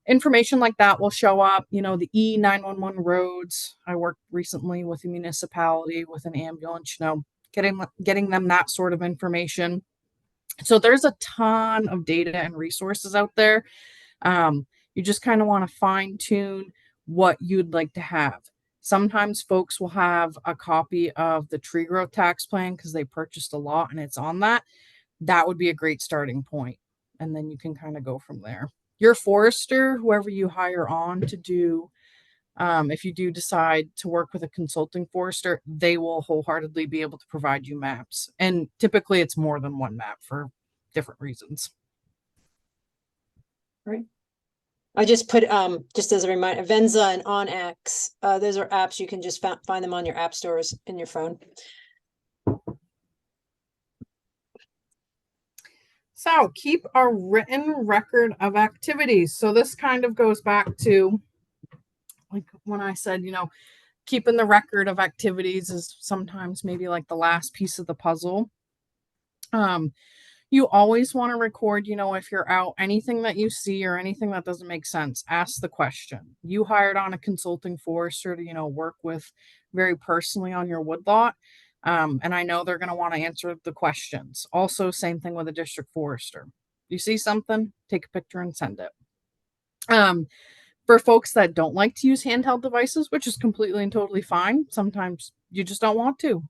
information like that will show up. The E911 roads. I worked recently with a municipality with an ambulance, getting them that sort of information. So there's a ton of data and resources out there. You just kind of want to fine tune what you'd like to have. Sometimes folks will have a copy of the tree growth tax plan because they purchased a lot and it's on that. That would be a great starting point. And then you can kind of go from there. Your forester, whoever you hire on to do, if you do decide to work with a consulting forester, they will wholeheartedly be able to provide you maps. And typically it's more than one map for different reasons. Right. I just put, just as a reminder, Avenza and OnX, those are apps. You can just find them on your app stores in your phone. So keep a written record of activities. So this kind of goes back to, like, when I said, keeping the record of activities is sometimes maybe like the last piece of the puzzle. You always want to record, if you're out, anything that you see or anything that doesn't make sense, ask the question. You hired on a consulting forester to, work with very personally on your woodlot. And I know they're going to want to answer the questions. Also, same thing with a district forester. You see something, take a picture and send it. For folks that don't like to use handheld devices, which is completely and totally fine, sometimes you just don't want to.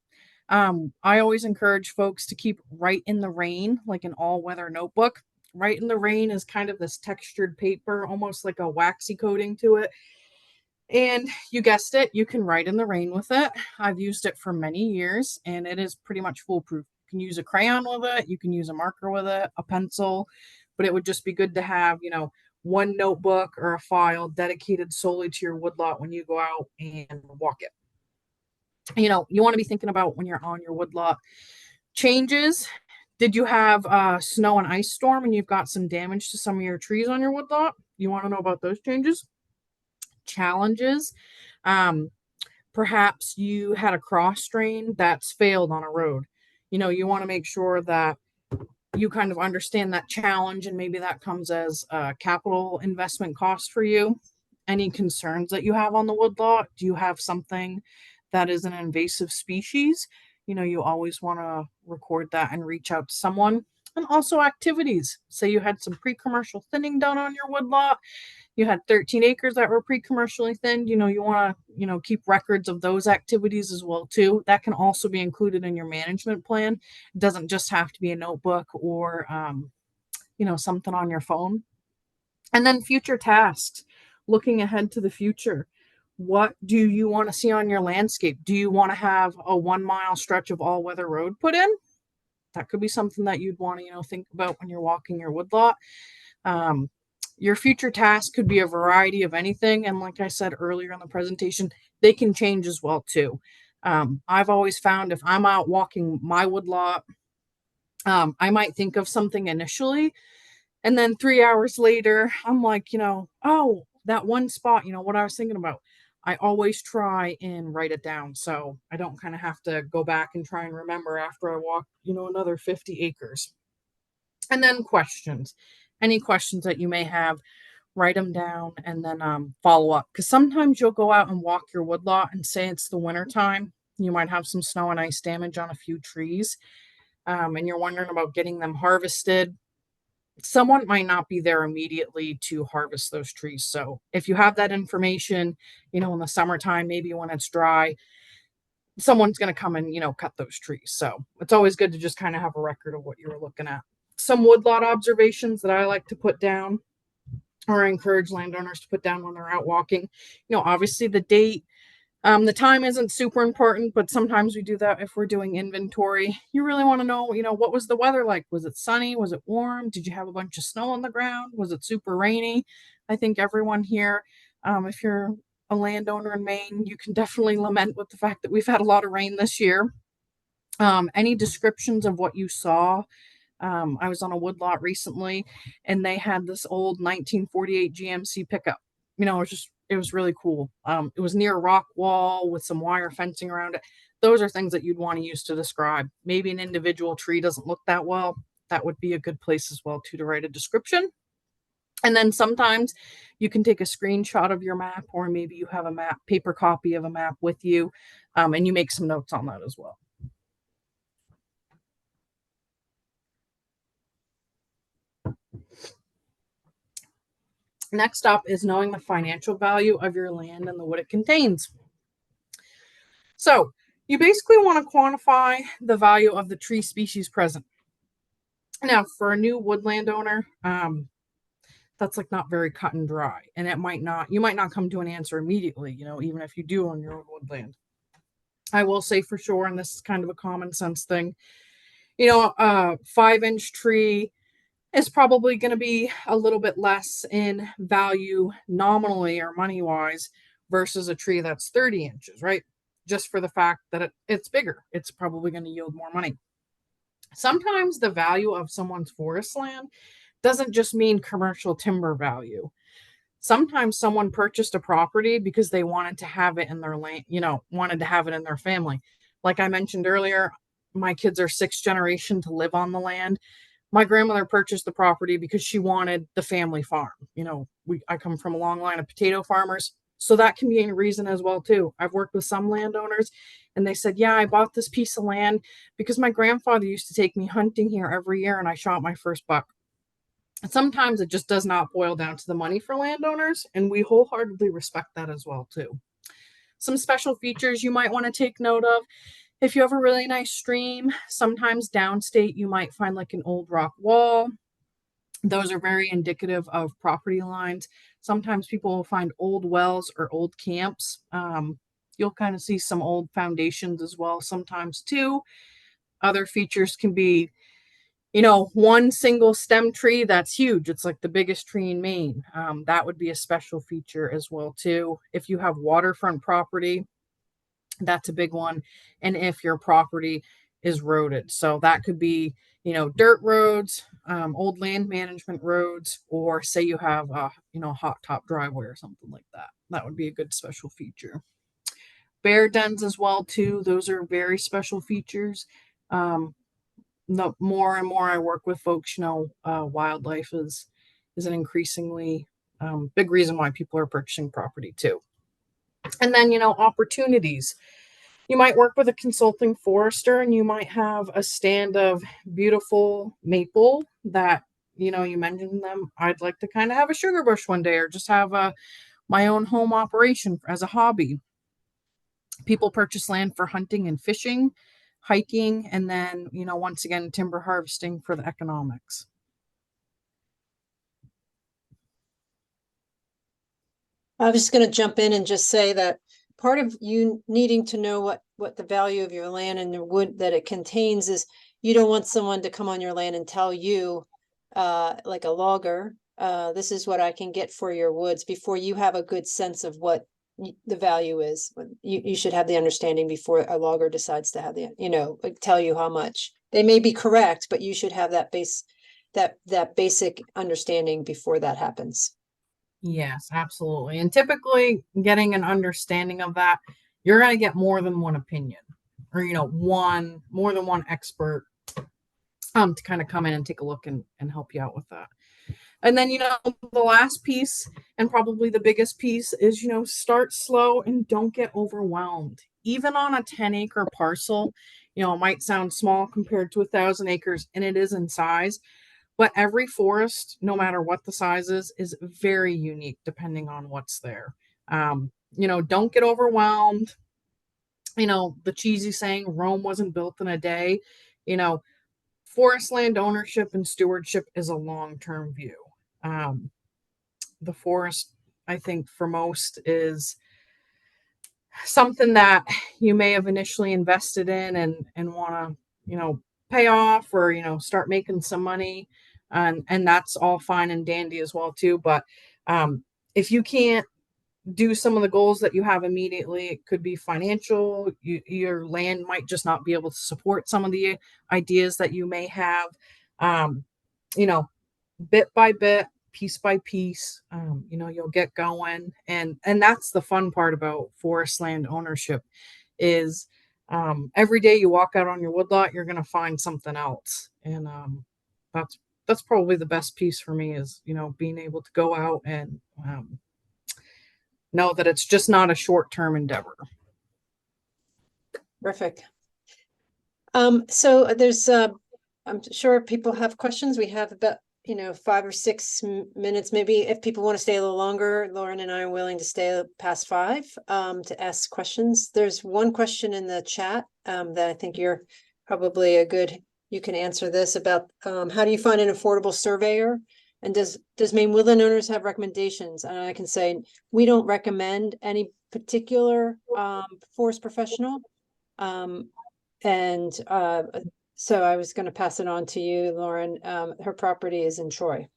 I always encourage folks to keep Write in the Rain, like an all-weather notebook. Write in the Rain is kind of this textured paper, almost like a waxy coating to it. And you guessed it, you can write in the rain with it. I've used it for many years, and it is pretty much foolproof. You can use a crayon with it, you can use a marker with it, a pencil, but it would just be good to have, one notebook or a file dedicated solely to your woodlot when you go out and walk it. You want to be thinking about when you're on your woodlot changes. Did you have a snow and ice storm and you've got some damage to some of your trees on your woodlot? You want to know about those changes? Challenges. Perhaps you had a cross drain that's failed on a road. You want to make sure that you kind of understand that challenge, and maybe that comes as a capital investment cost for you. Any concerns that you have on the woodlot? Do you have something that is an invasive species? You always want to record that and reach out to someone. And also activities. Say you had some pre-commercial thinning done on your woodlot. You had 13 acres that were pre-commercially thinned. You want to, keep records of those activities as well too. That can also be included in your management plan. It doesn't just have to be a notebook or, something on your phone. And then future tasks, looking ahead to the future. What do you want to see on your landscape? Do you want to have a 1 mile stretch of all weather road put in? That could be something that you'd want to, think about when you're walking your woodlot. Um, your future task could be a variety of anything. And like I said earlier in the presentation, they can change as well too. I've always found if I'm out walking my woodlot, I might think of something initially, and then 3 hours later, I'm like, oh, that one spot, what I was thinking about. I always try and write it down so I don't kind of have to go back and try and remember after I walk, another 50 acres. And then questions. Any questions that you may have, write them down and then follow up. Because sometimes you'll go out and walk your woodlot and say it's the winter time. You might have some snow and ice damage on a few trees, and you're wondering about getting them harvested. Someone might not be there immediately to harvest those trees. So if you have that information, in the summertime, maybe when it's dry, someone's going to come and, cut those trees. So it's always good to just kind of have a record of what you were looking at. Some woodlot observations that I like to put down or encourage landowners to put down when they're out walking. Obviously the date, the time isn't super important, but sometimes we do that if we're doing inventory. You really want to know, what was the weather like? Was it sunny? Was it warm? Did you have a bunch of snow on the ground? Was it super rainy? I think everyone here, if you're a landowner in Maine, you can definitely lament with the fact that we've had a lot of rain this year. Any descriptions of what you saw? I was on a woodlot recently and they had this old 1948 GMC pickup. It was really cool. It was near a rock wall with some wire fencing around it. Those are things that you'd want to use to describe. Maybe an individual tree doesn't look that well. That would be a good place as well too to write a description. And then sometimes you can take a screenshot of your map, or maybe you have a paper copy of a map with you, and you make some notes on that as well. Next up is knowing the financial value of your land and what it contains. So you basically want to quantify the value of the tree species present. Now, for a new woodland owner, that's like not very cut and dry, and you might not come to an answer immediately, even if you do own your own woodland. I will say for sure, and this is kind of a common sense thing, a 5-inch tree is probably going to be a little bit less in value nominally or money wise versus a tree that's 30 inches, right? Just for the fact that it's bigger, it's probably going to yield more money. Sometimes the value of someone's forest land doesn't just mean commercial timber value. Sometimes someone purchased a property because they wanted to have it in their land, wanted to have it in their family. Like I mentioned earlier, my kids are 6th generation to live on the land. My grandmother purchased the property because she wanted the family farm. I come from a long line of potato farmers, so that can be a reason as well too. I've worked with some landowners and they said, yeah, I bought this piece of land because my grandfather used to take me hunting here every year and I shot my first buck. Sometimes it just does not boil down to the money for landowners, and we wholeheartedly respect that as well too. Some special features you might want to take note of: if you have a really nice stream, sometimes downstate you might find like an old rock wall. Those are very indicative of property lines. Sometimes people will find old wells or old camps. You'll kind of see some old foundations as well sometimes too. Other features can be, one single stem tree that's huge. It's like the biggest tree in Maine. That would be a special feature as well too. If you have waterfront property, that's a big one. And if your property is roaded, so that could be, dirt roads, old land management roads, or say you have a, hot top driveway or something like that. That would be a good special feature. Bear dens as well too. Those are very special features. The more and more I work with folks, wildlife is an increasingly big reason why people are purchasing property too. And then, opportunities. You might work with a consulting forester and you might have a stand of beautiful maple that, you mentioned them. I'd like to kind of have a sugar bush one day, or just have my own home operation as a hobby. People purchase land for hunting and fishing, hiking, and then, once again, timber harvesting for the economics. I was just going to jump in and just say that part of you needing to know what the value of your land and the wood that it contains is you don't want someone to come on your land and tell you, like a logger, this is what I can get for your woods before you have a good sense of what the value is. You should have the understanding before a logger decides to have the, like tell you how much. They may be correct, but you should have that that basic understanding before that happens. Yes, absolutely. And typically getting an understanding of that, you're going to get more than one opinion or, more than one expert to kind of come in and take a look and help you out with that. And then, the last piece and probably the biggest piece is, start slow and don't get overwhelmed. Even on a 10-acre parcel, it might sound small compared to 1,000 acres, and it is in size, but every forest, no matter what the size is very unique depending on what's there. Don't get overwhelmed. The cheesy saying, Rome wasn't built in a day. You know, Forest land ownership and stewardship is a long-term view. Um, the forest, I think, for most is something that you may have initially invested in and want to, pay off or start making some money, and that's all fine and dandy as well too. But if you can't do some of the goals that you have immediately, it could be financial. Your land might just not be able to support some of the ideas that you may have. Um, you know, Bit by bit, piece by piece, you'll get going, and that's the fun part about forest land ownership is every day you walk out on your woodlot, you're going to find something else, and that's probably the best piece for me is being able to go out and know that it's just not a short-term endeavor. Terrific. So there's, I'm sure people have questions. We have about, 5 or 6 minutes. Maybe if people want to stay a little longer, Lauren and I are willing to stay past 5, to ask questions. There's one question in the chat, that I think you're probably you can answer this about, how do you find an affordable surveyor? And does Maine Woodland owners have recommendations? And I can say, we don't recommend any particular, forest professional. And so I was going to pass it on to you, Lauren. Her property is in Troy.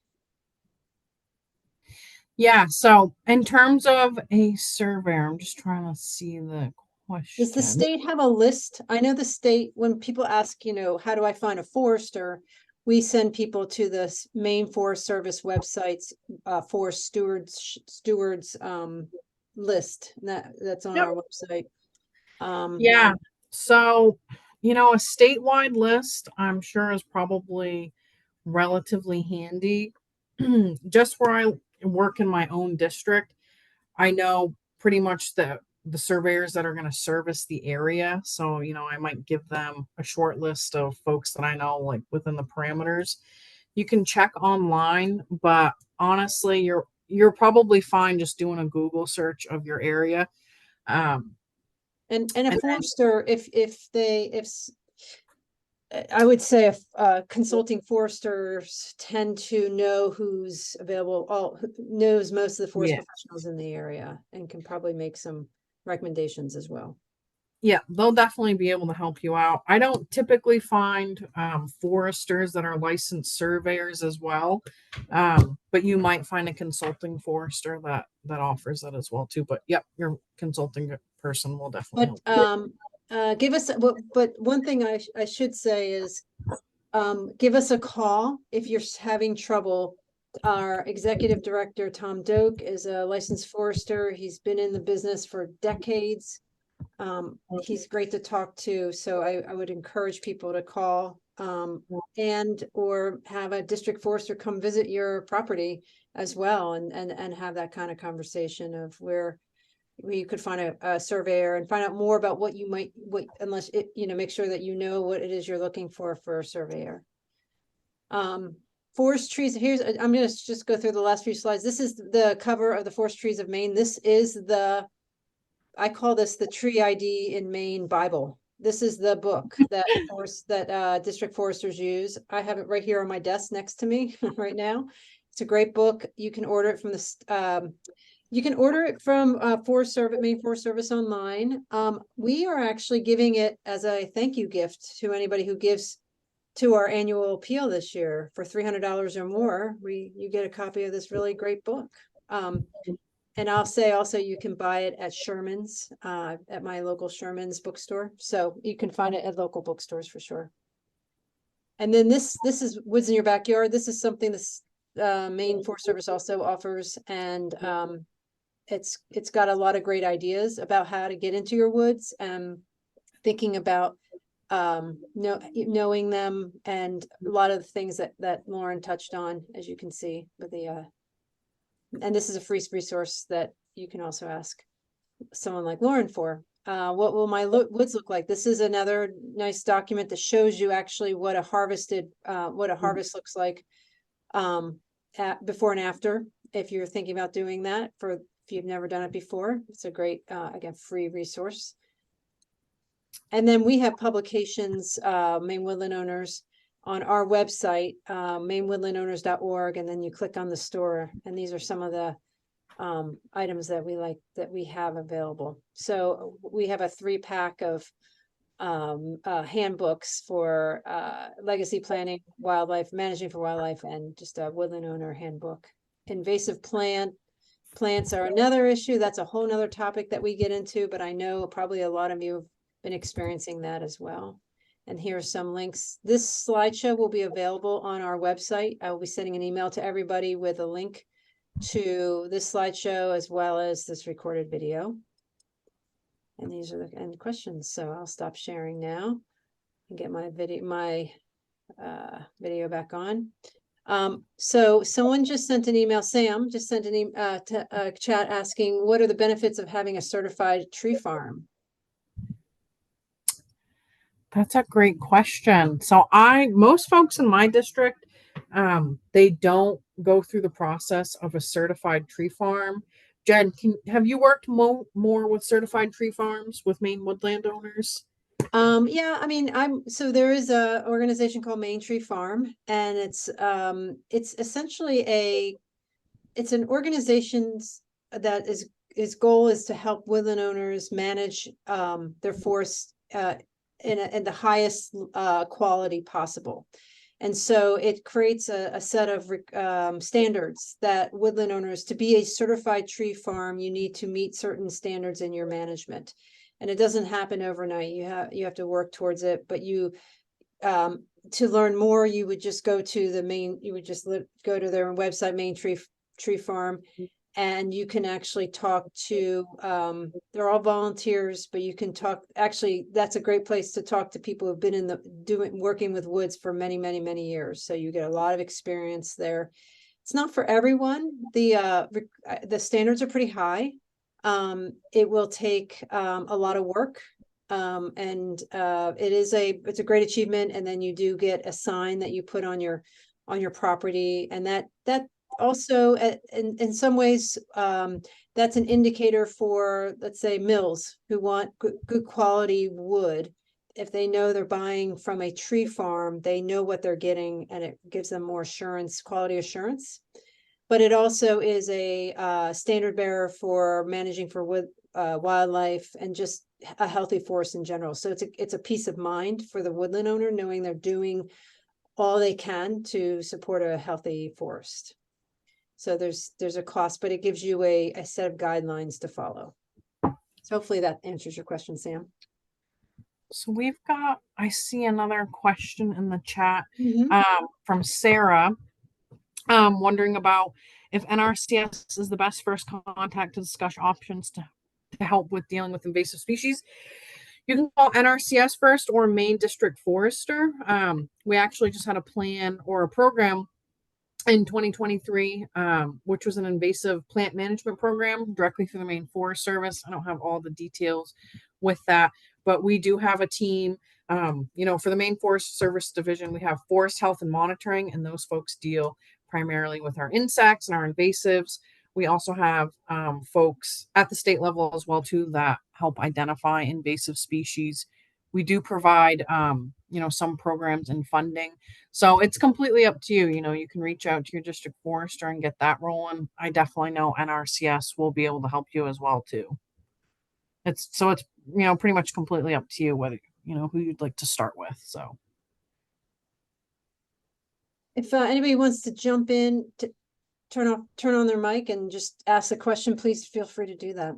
Yeah, so in terms of a surveyor, I'm just trying to see the question. Does the state have a list? I know the state, when people ask, how do I find a forester? We send people to the Maine Forest Service websites, forest stewards list. That's on Yep. our website. Yeah. So, a statewide list, I'm sure is probably relatively handy. Just where I work in my own district, I know pretty much the surveyors that are going to service the area. So, I might give them a short list of folks that I know like within the parameters. You can check online, but honestly, you're probably fine just doing a Google search of your area. And a forester, I would say if consulting foresters tend to know who's available, knows most of the forest professionals in the area and can probably make some recommendations as well. Yeah, they'll definitely be able to help you out. I don't typically find foresters that are licensed surveyors as well, but you might find a consulting forester that offers that as well too. But yep, your consulting person will definitely help. Give us, but one thing I should say is, give us a call if you're having trouble. Our executive director, Tom Doak, is a licensed forester. He's been in the business for decades. He's great to talk to. So I would encourage people to call, and or have a district forester come visit your property as well and have that kind of conversation of where you could find a surveyor and find out more about what you might, unless it, make sure that what it is you're looking for a surveyor. Forest trees, I'm gonna just go through the last few slides. This is the cover of the Forest Trees of Maine. This is I call this the Tree ID in Maine Bible. This is the book that district foresters use. I have it right here on my desk next to me right now. It's a great book. You can order it from You can order it from Maine Forest Service online. We are actually giving it as a thank you gift to anybody who gives to our annual appeal this year for $300 or more. You get a copy of this really great book. And I'll say also you can buy it at Sherman's, at my local Sherman's bookstore. So you can find it at local bookstores for sure. And then this is Woods in Your Backyard. This is something this Maine Forest Service also offers, and it's got a lot of great ideas about how to get into your woods and thinking about knowing them, and a lot of the things that Lauren touched on, as you can see with the and this is a free resource that you can also ask someone like Lauren for. What will my woods look like? This is another nice document that shows you actually what a harvest looks like before and after, if you're thinking about doing that. If you've never done it before, it's a great again free resource. And then we have publications, Maine Woodland Owners, on our website, mainewoodlandowners.org, and then you click on the store, and these are some of the items that we have available. So we have a 3-pack of handbooks for legacy planning, wildlife, managing for wildlife, and just a woodland owner handbook. Invasive plants are another issue. That's a whole nother topic that we get into, but I know probably a lot of you have been experiencing that as well. And here are some links. This slideshow will be available on our website. I will be sending an email to everybody with a link to this slideshow as well as this recorded video. And these are the end questions. So I'll stop sharing now and get my video back on. So someone just sent an email, Sam just sent an email to chat asking, what are the benefits of having a certified tree farm? That's a great question. So most folks in my district, they don't go through the process of a certified tree farm. Jen, have you worked more with certified tree farms with Maine Woodland Owners? Yeah, I mean, so there is a organization called Maine Tree Farm, and it's essentially it's an organization that its goal is to help woodland owners manage their forests in the highest quality possible. And so it creates a set of standards that woodland owners, to be a certified tree farm, you need to meet certain standards in your management. And it doesn't happen overnight. You have to work towards it, but to learn more, you would just go to go to their website, Maine Tree Farm, and you can actually talk to, they're all volunteers, but you can talk, actually, that's a great place to talk to people who've been working with woods for many, many, many years. So you get a lot of experience there. It's not for everyone. The standards are pretty high. It will take a lot of work. And it's a great achievement. And then you do get a sign that you put on your property, and that also in some ways that's an indicator for, let's say, mills who want good quality wood. If they know they're buying from a tree farm, they know what they're getting, and it gives them more quality assurance. But it also is a standard bearer for managing for wood, wildlife, and just a healthy forest in general. So it's a peace of mind for the woodland owner, knowing they're doing all they can to support a healthy forest. So there's a cost, but it gives you a set of guidelines to follow. So hopefully that answers your question, Sam. So I see another question in the chat from Sarah, wondering about if NRCS is the best first contact to discuss options to help with dealing with invasive species. You can call NRCS first or Maine District Forester. We actually just had a plan or a program in 2023, which was an invasive plant management program directly through the Maine Forest Service. I don't have all the details with that, but we do have a team. For the Maine Forest Service Division, we have Forest Health and Monitoring, and those folks deal primarily with our insects and our invasives. We also have folks at the state level as well too that help identify invasive species we do provide, some programs and funding. So it's completely up to you. You can reach out to your district forester and get that rolling. I definitely know NRCS will be able to help you as well too. It's pretty much completely up to you whether who you'd like to start with. So If anybody wants to jump in to turn on their mic and just ask a question, please feel free to do that.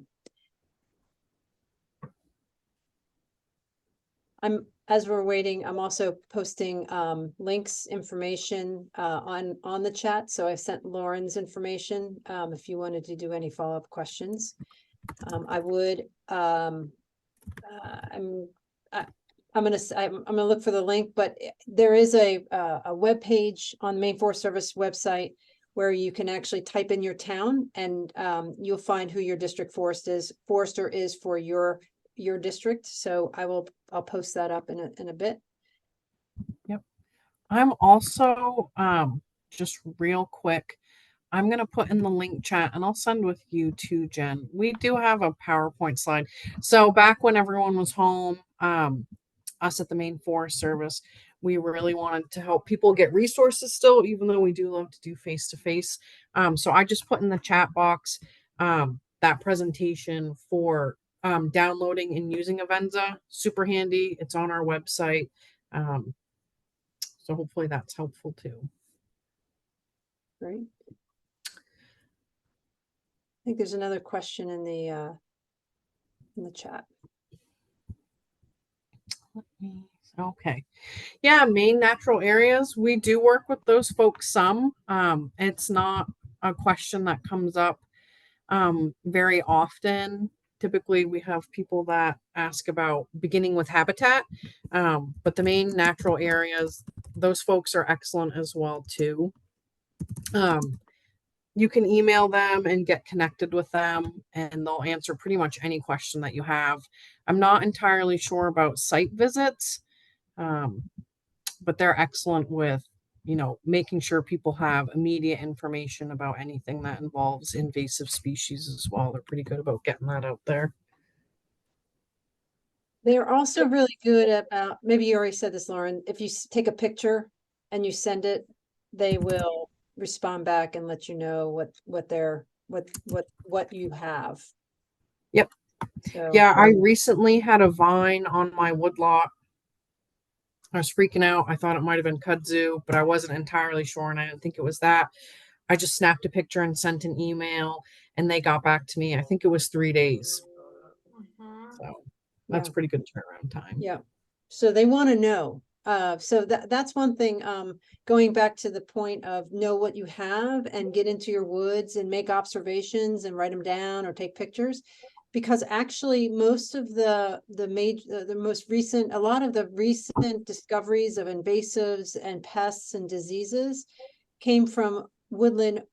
As we're waiting, I'm also posting links, information on the chat. So I sent Lauren's information if you wanted to do any follow-up questions. I would I'm gonna look for the link, but there is a web page on the Maine Forest Service website where you can actually type in your town and you'll find who your district forester is for your district. So I'll post that up in a bit. Yep. I'm also just real quick, I'm going to put in the link chat and I'll send with you too, Jen. We do have a PowerPoint slide. So back when everyone was home, us at the Maine Forest Service, we really wanted to help people get resources still, even though we do love to do face-to-face. So I just put in the chat box that presentation for downloading and using Avenza. Super handy. It's on our website. So hopefully that's helpful too. Great. I think there's another question in the chat. Okay. Yeah, Maine natural areas. We do work with those folks some. It's not a question that comes up very often. Typically, we have people that ask about beginning with habitat, but the Maine natural areas, those folks are excellent as well too. You can email them and get connected with them, and they'll answer pretty much any question that you have. I'm not entirely sure about site visits, but they're excellent with making sure people have immediate information about anything that involves invasive species as well. They're pretty good about getting that out there. They're also really good about, maybe you already said this, Lauren, if you take a picture and you send it, they will respond back and let you know what you have. Yep. So Yeah, I recently had a vine on my woodlot. I was freaking out. I thought it might have been kudzu, but I wasn't entirely sure, and I didn't think it was that. I just snapped a picture and sent an email, and they got back to me. I think it was 3 days. So that's pretty good turnaround time. Yeah. So they want to know. So that's one thing, going back to the point of know what you have and get into your woods and make observations and write them down or take pictures. Because actually most of the most recent, a lot of the recent discoveries of invasives and pests and diseases came from woodland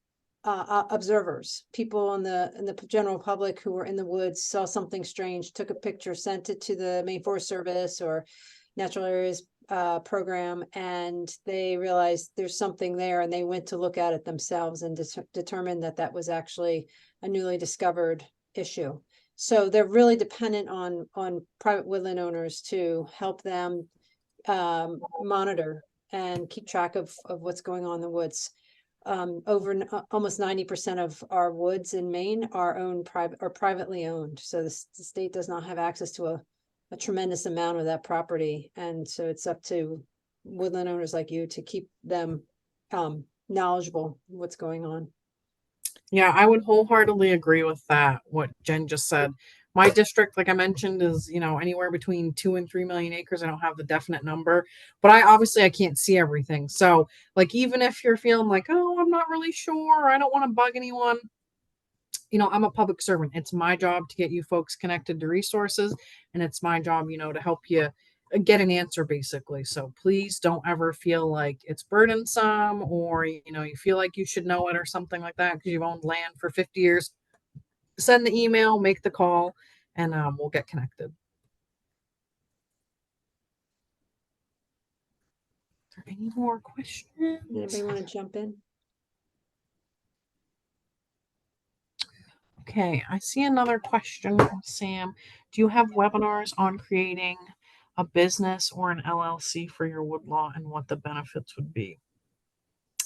observers, people in the general public who were in the woods, saw something strange, took a picture, sent it to the Maine Forest Service or Natural Areas program, and they realized there's something there, and they went to look at it themselves and determined that was actually a newly discovered issue. So they're really dependent on private woodland owners to help them monitor and keep track of what's going on in the woods. Almost 90% of our woods in Maine are privately owned. So the state does not have access to a tremendous amount of that property. And so it's up to woodland owners like you to keep them knowledgeable what's going on. Yeah, I would wholeheartedly agree with that, what Jen just said. My district, like I mentioned, is, anywhere between 2 and 3 million acres. I don't have the definite number, but I can't see everything. So like, even if you're feeling like, oh, I'm not really sure, I don't want to bug anyone, I'm a public servant. It's my job to get you folks connected to resources, and it's my job, to help you get an answer basically. So please don't ever feel like it's burdensome or, you feel like you should know it or something like that because you've owned land for 50 years. Send the email, make the call, and we'll get connected. Is there any more questions? Anybody want to jump in? Okay, I see another question from Sam. Do you have webinars on creating a business or an LLC for your woodlot and what the benefits would be.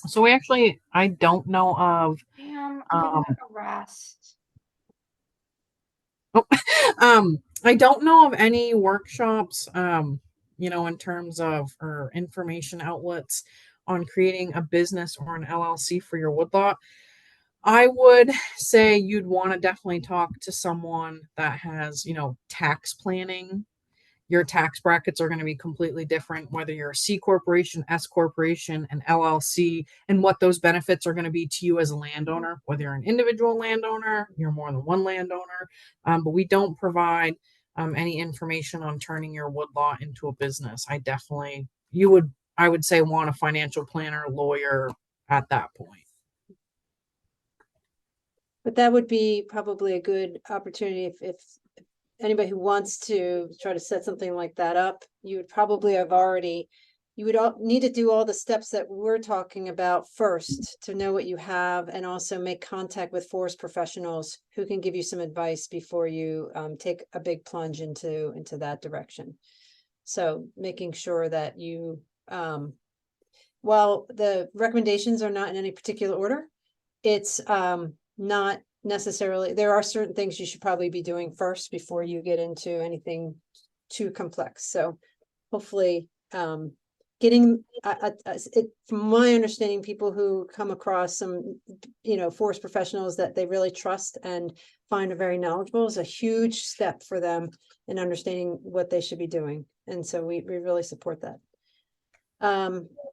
So I don't know of, I'm um, getting harassed. I don't know of any workshops, in terms of or information outlets on creating a business or an LLC for your woodlot. I would say you'd want to definitely talk to someone that has, tax planning. Your tax brackets are going to be completely different, whether you're a C corporation, S corporation, an LLC, and what those benefits are going to be to you as a landowner, whether you're an individual landowner, you're more than one landowner. But we don't provide any information on turning your woodlot into a business. I would say, want a financial planner, lawyer at that point. But that would be probably a good opportunity if anybody who wants to try to set something like that up, you would probably you would need to do all the steps that we're talking about first to know what you have, and also make contact with forest professionals who can give you some advice before you take a big plunge into that direction. So making sure that you, while the recommendations are not in any particular order, it's not necessarily, there are certain things you should probably be doing first before you get into anything too complex. So hopefully getting from my understanding, people who come across some forest professionals that they really trust and find are very knowledgeable is a huge step for them in understanding what they should be doing. And so we really support that.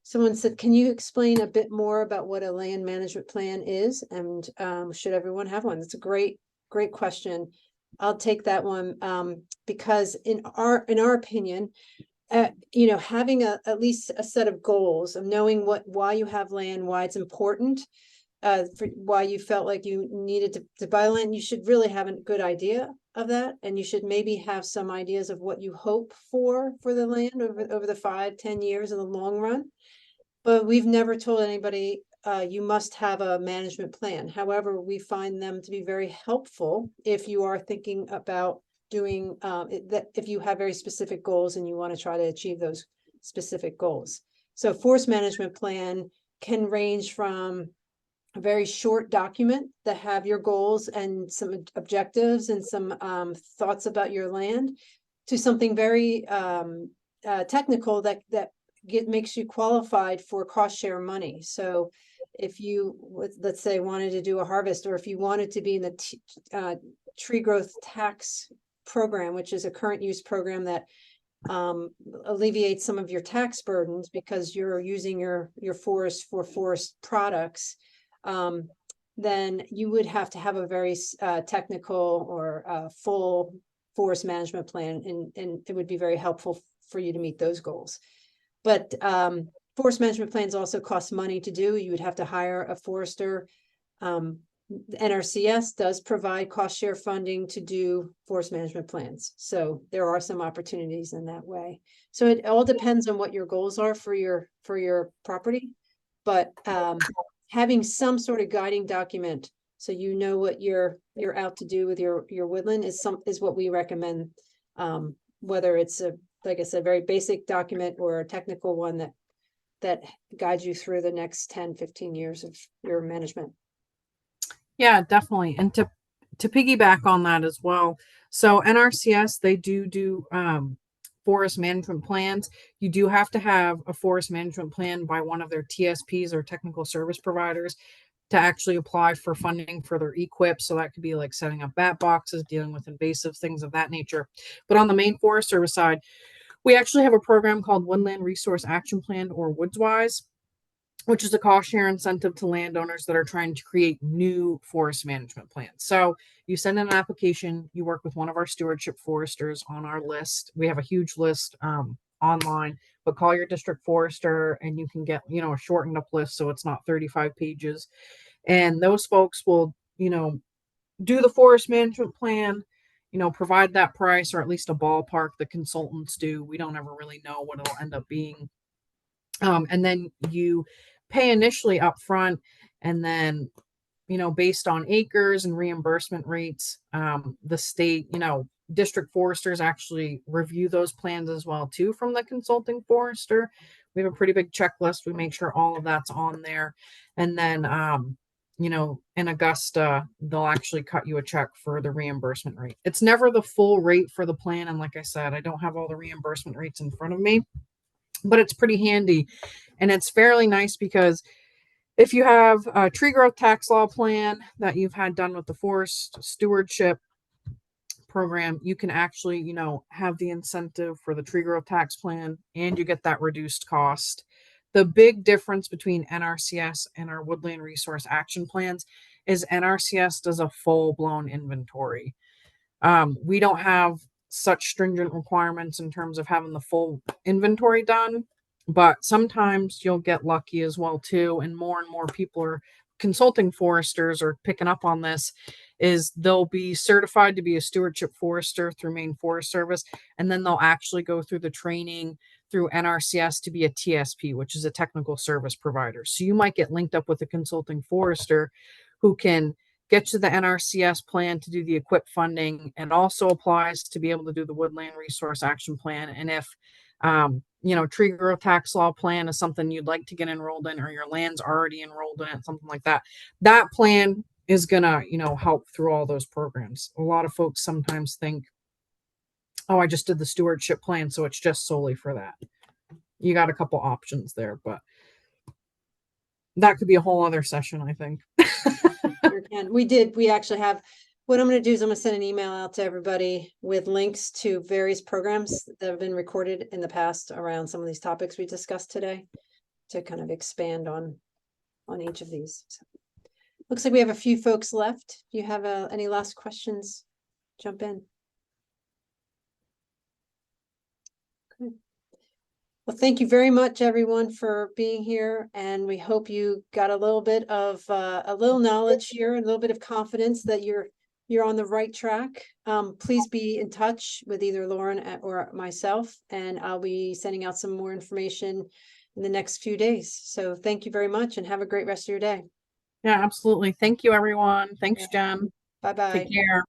Someone said, can you explain a bit more about what a land management plan is, and should everyone have one? That's a great question. I'll take that one because in our opinion, having at least a set of goals of knowing why you have land, why it's important, for why you felt like you needed to buy land, you should really have a good idea of that, and you should maybe have some ideas of what you hope for the land over the 5-10 years in the long run. But we've never told anybody you must have a management plan. However, we find them to be very helpful if you are thinking about doing that, if you have very specific goals and you want to try to achieve those specific goals. So forest management plan can range from a very short document that have your goals and some objectives and some thoughts about your land, to something very technical that makes you qualified for cost share money. So if you, let's say, wanted to do a harvest, or if you wanted to be in the tree growth tax program, which is a current use program that alleviates some of your tax burdens because you're using your forest for forest products, then you would have to have a very technical or full forest management plan, and it would be very helpful for you to meet those goals. But forest management plans also cost money to do. You would have to hire a forester. NRCS does provide cost share funding to do forest management plans. So there are some opportunities in that way. So it all depends on what your goals are for your property. But having some sort of guiding document so you know what you're out to do with your woodland is what we recommend. Whether it's like I said, very basic document or a technical one that guides you through the next 10-15 years of your management. Yeah, definitely. And to piggyback on that as well. So NRCS, they do forest management plans. You do have to have a forest management plan by one of their TSPs or technical service providers to actually apply for funding for their equip. So that could be like setting up bat boxes, dealing with invasive things of that nature. But on the Maine Forest Service side, we actually have a program called Woodland Resource Action Plan, or WoodsWise, which is a cost share incentive to landowners that are trying to create new forest management plans. So you send in an application, you work with one of our stewardship foresters on our list. We have a huge list online, but call your district forester and you can get, a shortened up list so it's not 35 pages. And those folks will, do the forest management plan, provide that price, or at least a ballpark. The consultants do. We don't ever really know what it'll end up being. And then you pay initially up front, and then, based on acres and reimbursement rates, the state, district foresters actually review those plans as well too from the consulting forester. We have a pretty big checklist. We make sure all of that's on there. And then, you know, in Augusta, they'll actually cut you a check for the reimbursement rate. It's never the full rate for the plan. And like I said, I don't have all the reimbursement rates in front of me, but it's pretty handy. And it's fairly nice because if you have a tree growth tax law plan that you've had done with the forest stewardship program, you can actually, you know, have the incentive for the tree growth tax plan and you get that reduced cost. The big difference between NRCS and our woodland resource action plans is NRCS does a full blown inventory. We don't have such stringent requirements in terms of having the full inventory done, but sometimes you'll get lucky as well too. And more people are consulting foresters or picking up on this, is they'll be certified to be a stewardship forester through Maine Forest Service, and then they'll actually go through the training through NRCS to be a TSP, which is a technical service provider. So you might get linked up with a consulting forester who can get you the NRCS plan to do the equip funding. It also applies to be able to do the woodland resource action plan. And if you know, tree growth tax law plan is something you'd like to get enrolled in, or your land's already enrolled in it, something like that, that plan is gonna, you know, help through all those programs. A lot of folks sometimes think, oh, I just did the stewardship plan, so it's just solely for that. You got a couple options there, but that could be a whole other session, I think. We actually have, what I'm going to do is I'm going to send an email out to everybody with links to various programs that have been recorded in the past around some of these topics we discussed today to kind of expand on each of these. So, looks like we have a few folks left. Do you have any last questions? Jump in. Good. Well, thank you very much, everyone, for being here. And we hope you got a little bit of a little knowledge here, a little bit of confidence that you're on the right track. Please be in touch with either Lauren or myself, and I'll be sending out some more information in the next few days. So thank you very much and have a great rest of your day. Yeah, absolutely. Thank you, everyone. Thanks, Jen. Bye-bye. Take care.